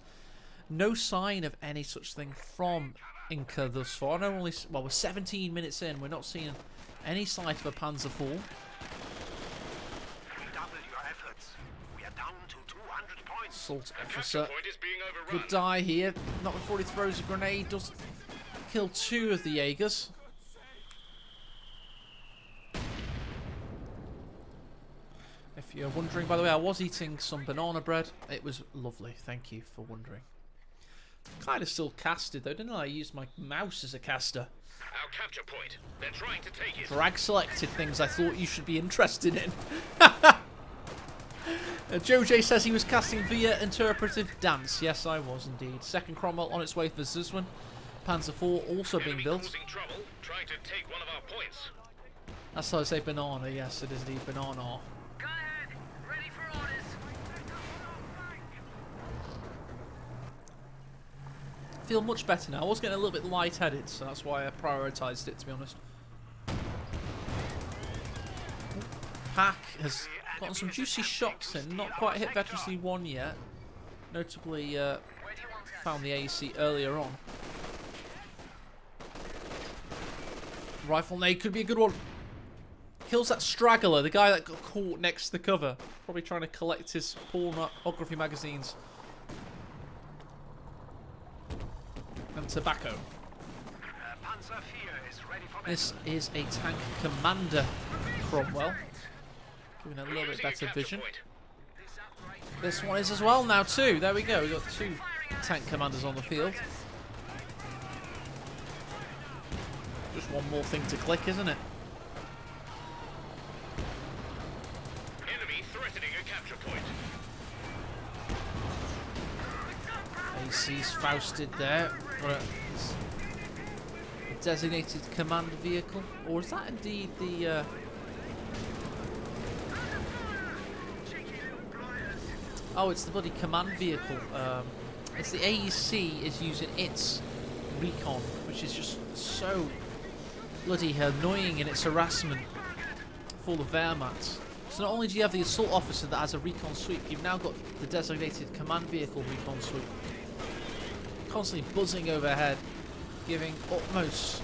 No sign of any such thing from Inca thus far. No, only, well, we're 17 minutes in. We're not seeing any sight of a Panzer IV. Double your efforts. We are down to 200 points. Assault Capture officer point is being overrun. could die here. Not before he throws a grenade. Does kill 2 of the Jaegers. If you're wondering, by the way, I was eating some banana bread. It was lovely. Thank you for wondering. Kind of still casted though, didn't I? I used my mouse as a caster. Our capture point. They're trying to take it. Drag selected things I thought you should be interested in. Joe J says he was casting via interpretive dance. Yes, I was indeed. Second Cromwell on its way for Zuzwan. Panzer IV also being Enemy built. causing trouble, trying to take one of our points. That's how I say banana. Yes, it is indeed banana. Go ahead. Ready feel much better now. I was getting a little bit lightheaded, so that's why I prioritised it, to be honest. Pack has gotten some juicy shots in. Not quite hit Veterancy 1 yet. Notably found the AEC earlier on. Rifle nade could be a good one. Kills that straggler, the guy that got caught next to the cover. Probably trying to collect his pornography magazines. And tobacco. This is a tank commander, Cromwell. Giving a little bit better vision. This one is as well now too. There we go. We've got 2 tank commanders on the field. Just one more thing to click, isn't it? Enemy threatening a capture point. AC's Fausted there. Got a designated command vehicle. Or is that indeed the... Oh, it's the bloody command vehicle. It's the AEC is using its recon, which is just so bloody annoying in its harassment for the Wehrmacht. So not only do you have the assault officer that has a recon sweep, you've now got the designated command vehicle recon sweep. Constantly buzzing overhead, giving utmost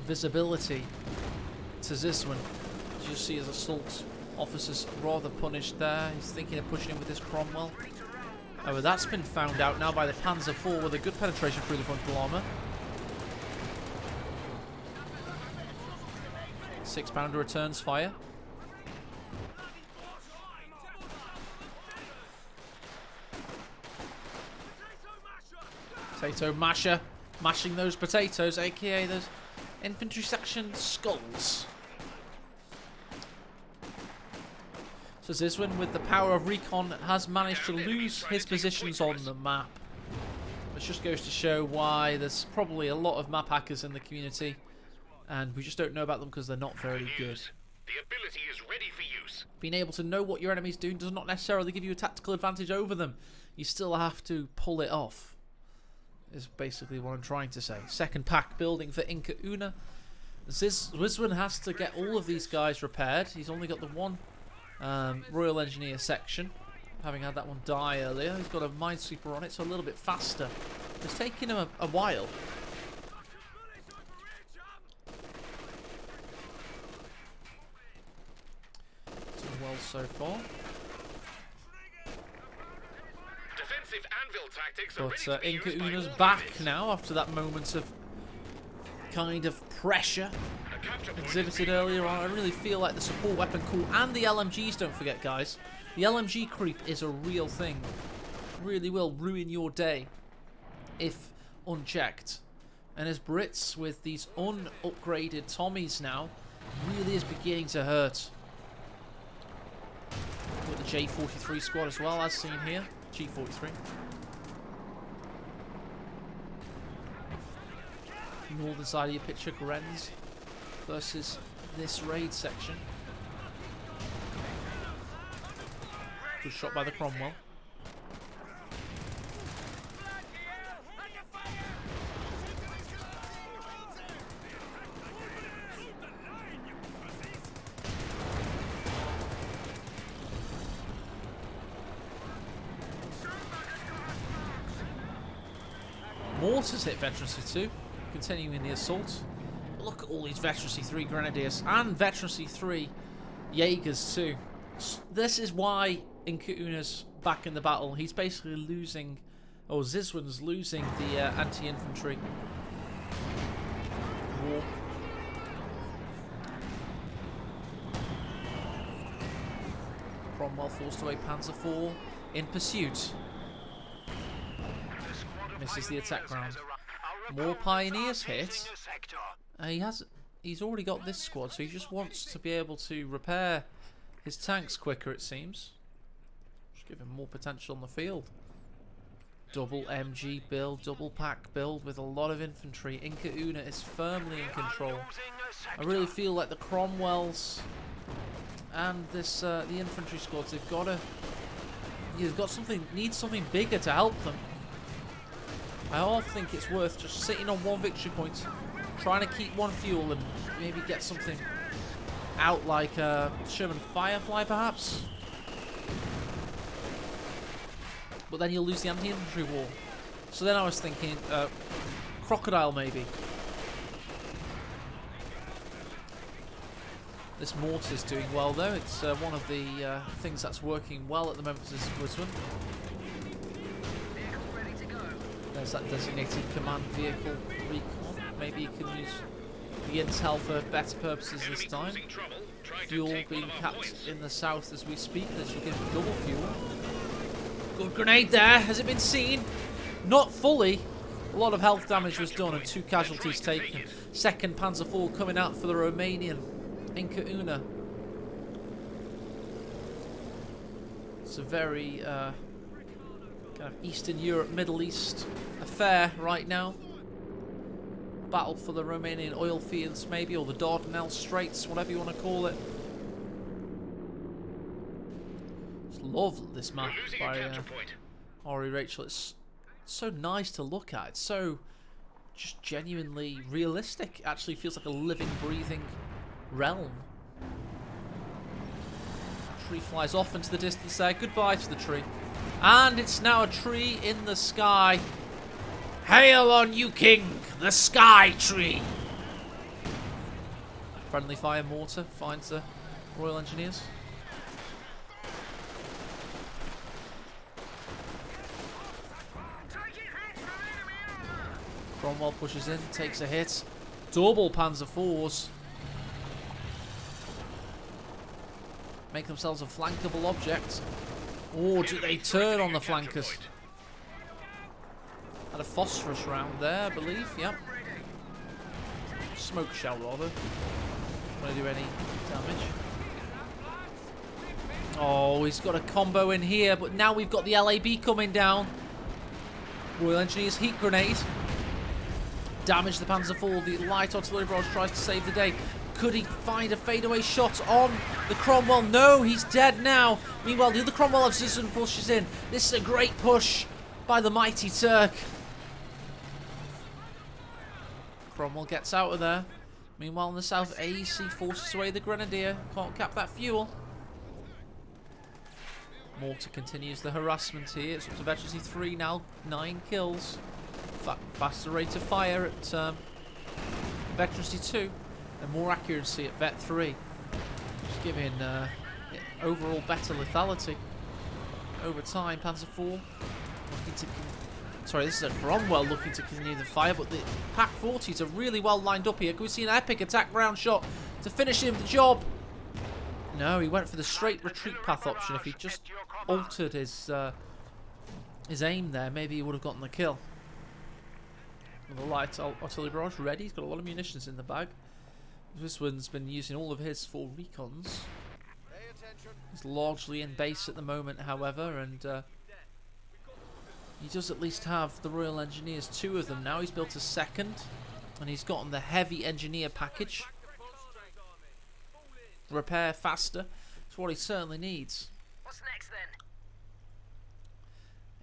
visibility to Ziswin. As you see his assault officer's rather punished there. He's thinking of pushing in with this Cromwell. Oh, but that's been found out now by the Panzer IV with a good penetration through the frontal armour. 6-pounder returns fire. Potato masher. Mashing those potatoes, aka those infantry section skulls. So Ziswin, with the power of recon, has managed to lose his positions on the map. Which just goes to show why there's probably a lot of map hackers in the community. And we just don't know about them because they're not very good. The ability is ready for use. Being able to know what your enemy's doing does not necessarily give you a tactical advantage over them. You still have to pull it off, is basically what I'm trying to say. Second pack building for Inca Una. Ziswin has to get all of these guys repaired. He's only got the one Royal Engineer section, having had that one die earlier. He's got a Minesweeper on it, so a little bit faster. It's taking him a while. Doing well so far. Defensive anvil tactics are ready But to be Inca used by Una's all back units. now after that moment of kind of pressure A capture point exhibited earlier on. I really feel like the support weapon cool and the LMGs, don't forget guys. The LMG creep is a real thing. Really will ruin your day if unchecked. And as Brits with these unupgraded Tommies now, really is beginning to hurt. Got the J43 squad as well, as seen here. G43. Northern side of your picture, Grenz versus this raid section. Good shot by the Cromwell. Mortars hit Veterancy 2, continuing the assault. Look at all these Veterancy 3 Grenadiers and Veterancy 3 Jaegers too. This is why Inca Una's back in the battle. He's basically losing, or Ziswin's losing the anti-infantry war. Cromwell falls to a Panzer IV in pursuit. Misses the attack round. More pioneers hit. He's already got this squad, so he just wants to be able to repair his tanks quicker, it seems. Just give him more potential on the field. Double MG build, double pack build with a lot of infantry. Inca Una is firmly in control. I really feel like the Cromwells and this the infantry squads, they've got something, need something bigger to help them. I often think it's worth just sitting on one victory point, trying to keep one fuel and maybe get something out like a Sherman Firefly perhaps. But then you'll lose the anti-infantry war. So then I was thinking, Crocodile maybe. This mortar's doing well though. It's one of the things that's working well at the moment for this Woodsman. There's that designated command vehicle recon. Maybe you can use the intel for better purposes this time. Fuel being capped in the south as we speak. This should give him double fuel. Good grenade there. Has it been seen? Not fully. A lot of health damage was done and 2 casualties taken. 2nd Panzer IV coming out for the Romanian. Inca Una. It's a very kind of Eastern Europe, Middle East affair right now. Battle for the Romanian oil fields maybe, or the Dardanelles Straits, whatever you want to call it. Just love this map by Ori Rachel. It's so nice to look at. It's so just genuinely realistic. It actually feels like a living, breathing realm. Tree flies off into the distance there. Goodbye to the tree. And it's now a tree in the sky. Hail on you, King, the Sky Tree. Friendly fire mortar finds the Royal Engineers. Cromwell pushes in, takes a hit. Double Panzer IVs. Make themselves a flankable object. Or do they turn on the flankers? Had a phosphorus round there, I believe. Yep. Smoke shell, rather. Want to do any damage? Oh, he's got a combo in here, but now we've got the LAB coming down. Royal Engineers heat grenade. Damage the Panzer IV. The light artillery barrage tries to save the day. Could he find a fadeaway shot on the Cromwell? No, he's dead now. Meanwhile, the other Cromwell of Citizen pushes in. This is a great push by the mighty Turk. Cromwell gets out of there. Meanwhile, in the south, AEC forces away the Grenadier. Can't cap that fuel. Mortar continues the harassment here. It's up to Veterancy 3 now. 9 kills. Faster rate of fire at Veterancy 2. And more accuracy at Vet 3. Just giving overall better lethality. Over time, Panzer IV looking to... Sorry, this is a Cromwell looking to continue the fire, but the Pack 40s are really well lined up here. Could we see an epic attack round shot to finish him the job? No, he went for the straight retreat path option. If he just altered his aim there, maybe he would have gotten the kill. The light artillery barrage ready. He's got a lot of munitions in the bag. This one's been using all of his for recons. He's largely in base at the moment, however, and he does at least have the Royal Engineers, 2 of them now. He's built a 2nd, and he's gotten the heavy engineer package. Repair faster. It's what he certainly needs. What's next then?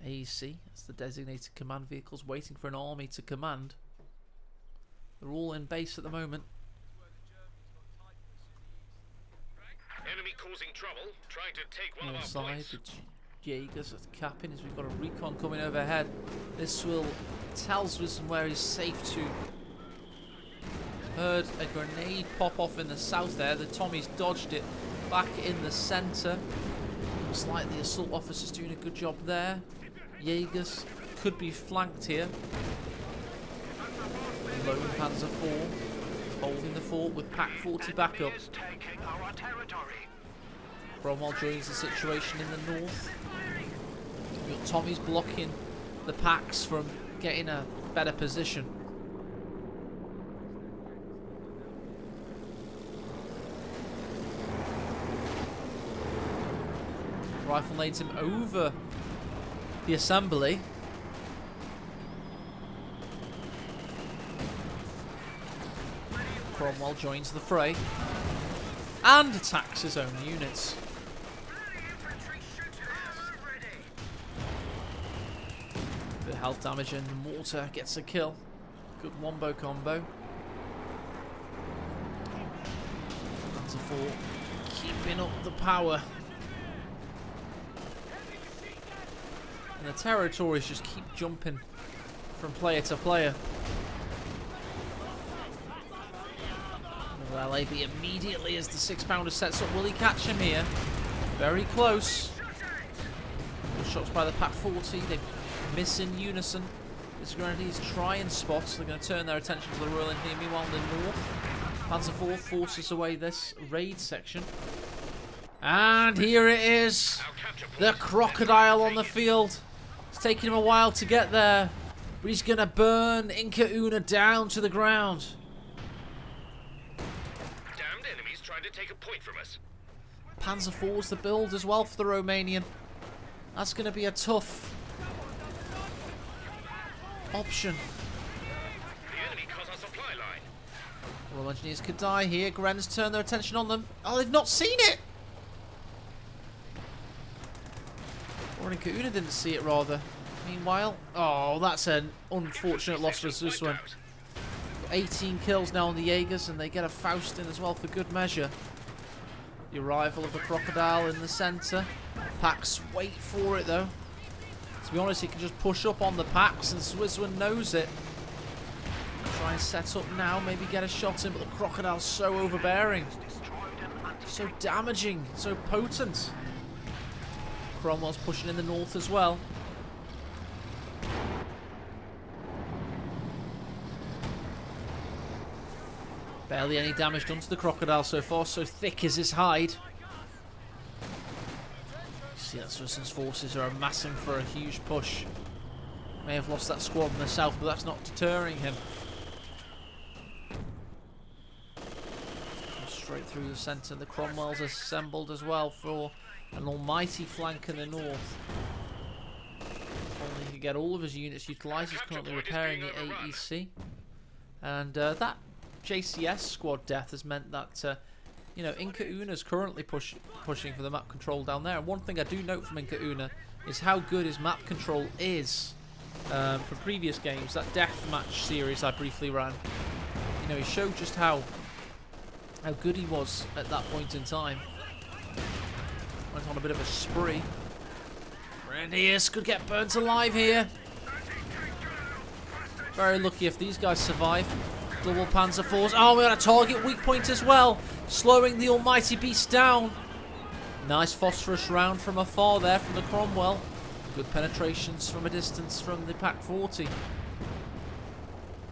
AEC, that's the designated command vehicles waiting for an army to command. They're all in base at the moment. Enemy causing trouble, trying to take one of our Side, points. the Jaegers are capping as we've got a recon coming overhead. This will tell Swisson where he's safe to. Heard a grenade pop off in the south there. The Tommies dodged it back in the centre. Looks like the assault officer's doing a good job there. Jaegers could be flanked here. Lone Panzer IV holding the fort with Pack 40 backup. Cromwell joins the situation in the north. You've got Tommy's blocking the packs from getting a better position. Rifle nades him over the assembly. Cromwell joins the fray and attacks his own units. Good health damage, and Mortar gets a kill. Good wombo combo. Panzer IV keeping up the power. And the territories just keep jumping from player to player. Well, LAB immediately as the 6-pounder sets up. Will he catch him here? Very close. Good shots by the Pack 40. They miss in unison. This Grenadiers try and spot. They're going to turn their attention to the Royal Engineer. Meanwhile, in the north, Panzer IV forces away this raid section. And here it is. The Crocodile on the field. It's taking him a while to get there, but he's going to burn Inca Una down to the ground. Damned enemies trying to take a point from us. Panzer IV's the build as well for the Romanian. That's going to be a tough option. The enemy cut our supply line. Royal Engineers could die here. Gren's turn their attention on them. Oh, they've not seen it! Or Inca Una didn't see it, rather. Meanwhile, oh, that's an unfortunate loss for this one. 18 kills now on the Jaegers, and they get a Faust in as well for good measure. The arrival of the Crocodile in the centre. Pax wait for it though. To be honest, he can just push up on the Pax, and Swissman knows it. Try and set up now, maybe get a shot in, but the Crocodile's so overbearing. So damaging, so potent. Cromwell's pushing in the north as well. Barely any damage done to the Crocodile so far, so thick is his hide. You see that Swissman's forces are amassing for a huge push. May have lost that squad in the south, but that's not deterring him. Straight through the centre, the Cromwell's assembled as well for an almighty flank in the north. If only he could get all of his units utilised. He's currently repairing the AEC. And that JCS squad death has meant that, you know, Inca Una's currently pushing for the map control down there. And one thing I do note from Inca Una is how good his map control is from previous games. That deathmatch series I briefly ran, you know, he showed just how good he was at that point in time. Went on a bit of a spree. Grenadiers could get burnt alive here. Very lucky if these guys survive. Double Panzer IVs. Oh, we got a target weak point as well. Slowing the almighty beast down. Nice phosphorus round from afar there from the Cromwell. Good penetrations from a distance from the Pack 40.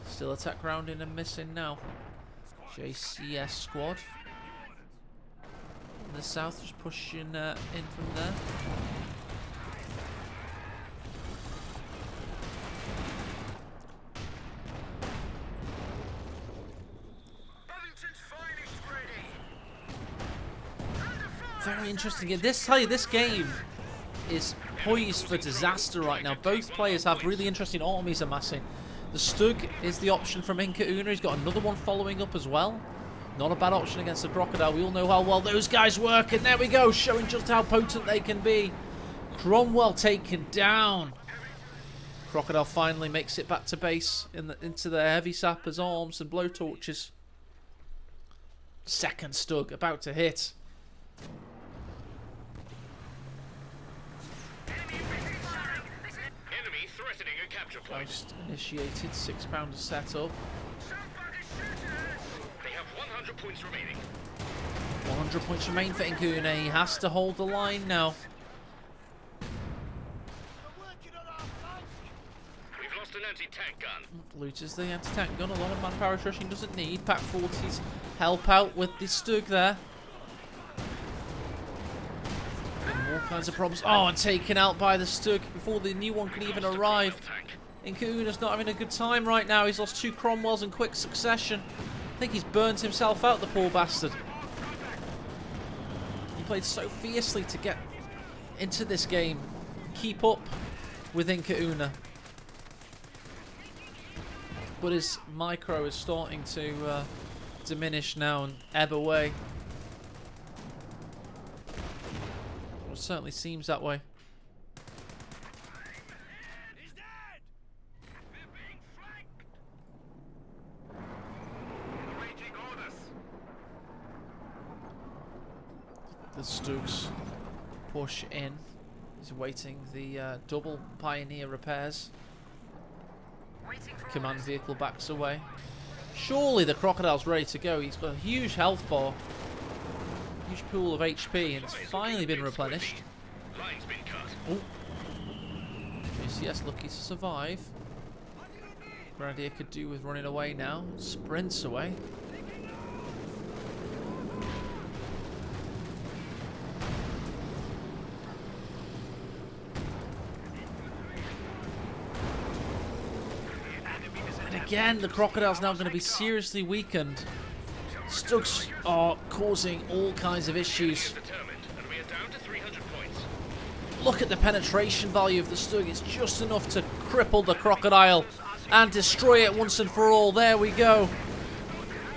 Still attack round in and missing now. JCS squad. In the south, just pushing in from there. Very interesting. This game is poised for disaster right now. Both players have really interesting armies amassing. The Stug is the option from Inca Una. He's got another one following up as well. Not a bad option against the Crocodile. We all know how well those guys work. And there we go, showing just how potent they can be. Cromwell taken down. Crocodile finally makes it back to base into the heavy sappers' arms and blowtorches. Second Stug about to hit. Enemy threatening a capture point. Post initiated, 6-pounder set up. They have 100 points remaining. 100 points remain for Inca Una. He has to hold the line now. We've lost an anti-tank gun. Looters the anti-tank gun. A lot of manpower attrition doesn't need. Pack 40s help out with the Stug there. All kinds of problems. Oh, and taken out by the Stug before the new one can even arrive. Inca Una's not having a good time right now. He's lost 2 Cromwells in quick succession. I think he's burnt himself out, the poor bastard. He played so fiercely to get into this game. Keep up with Inca Una. But his micro is starting to diminish now and ebb away. Well, it certainly seems that way. the Stugs push in. He's awaiting the double Pioneer repairs. Command vehicle backs away. Surely the Crocodile's ready to go. He's got a huge health bar. Huge pool of HP, and it's finally been replenished. Line's been cut. Oh. JCS lucky to survive. Grenadier could do with running away now. Sprints away. And again, the Crocodile's now going to be seriously weakened. Stugs are causing all kinds of issues. Determined, and we are down to 300 points. Look at the penetration value of the Stug. It's just enough to cripple the Crocodile and destroy it once and for all. There we go.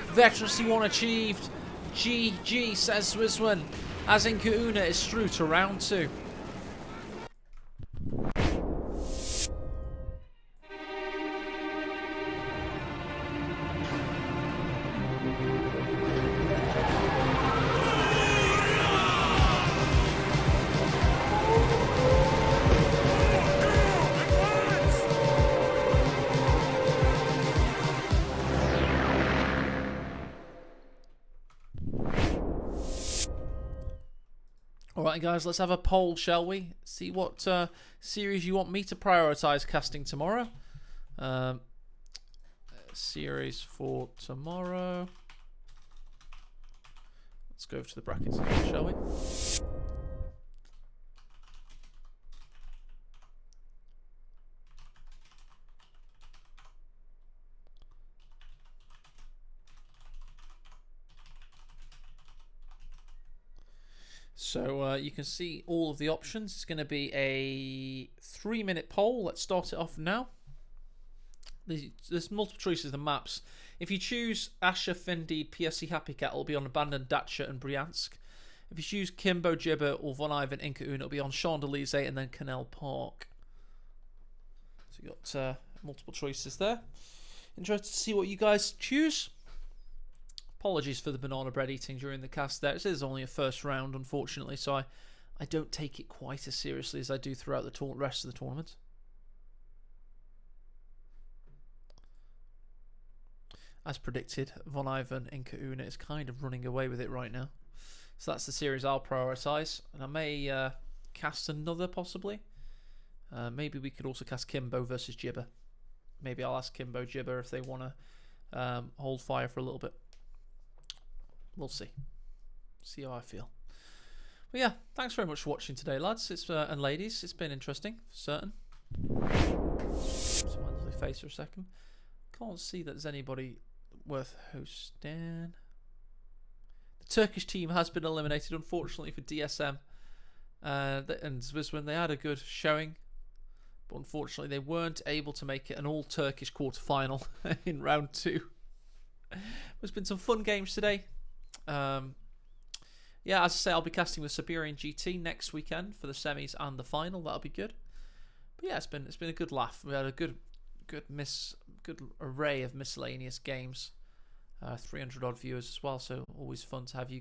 Veterancy 1 achieved. GG, says Swissman, as Inkauna is through to round 2. Alright guys, let's have a poll, shall we? See what series you want me to prioritise casting tomorrow. Series for tomorrow. Let's go over to the brackets again, shall we? So you can see all of the options. It's going to be a 3-minute poll. Let's start it off now. There's multiple choices of the maps. If you choose Asher, Findeed, PSC Happy Cat, it'll be on Abandoned Dacia and Bryansk. If you choose Kimbo, Gibber, or Von Ivan, Inkaun, it'll be on Champs-Élysées and then Canal Park. So you got multiple choices there. Interested to see what you guys choose. Apologies for the banana bread eating during the cast there. It is only a first round, unfortunately, so I don't take it quite as seriously as I do throughout the rest of the tournament. As predicted, Von Ivan Inkauna is kind of running away with it right now. So that's the series I'll prioritise. And I may cast another, possibly. Maybe we could also cast Kimbo versus Gibber. Maybe I'll ask Kimbo Gibber if they want to hold fire for a little bit. We'll see. See how I feel. But yeah, thanks very much for watching today, lads and ladies. It's been interesting, for certain. See my lovely face for a second. Can't see that there's anybody worth hosting. The Turkish team has been eliminated, unfortunately, for DSM. And Zwizwin, they had a good showing. But unfortunately, they weren't able to make it an all-Turkish quarter-final in round 2. There's been some fun games today. Yeah, as I say, I'll be casting with Siberian GT next weekend for the semis and the final. That'll be good. But yeah, it's been a good laugh. We had a good array of miscellaneous games. 300 odd viewers as well, so always fun to have you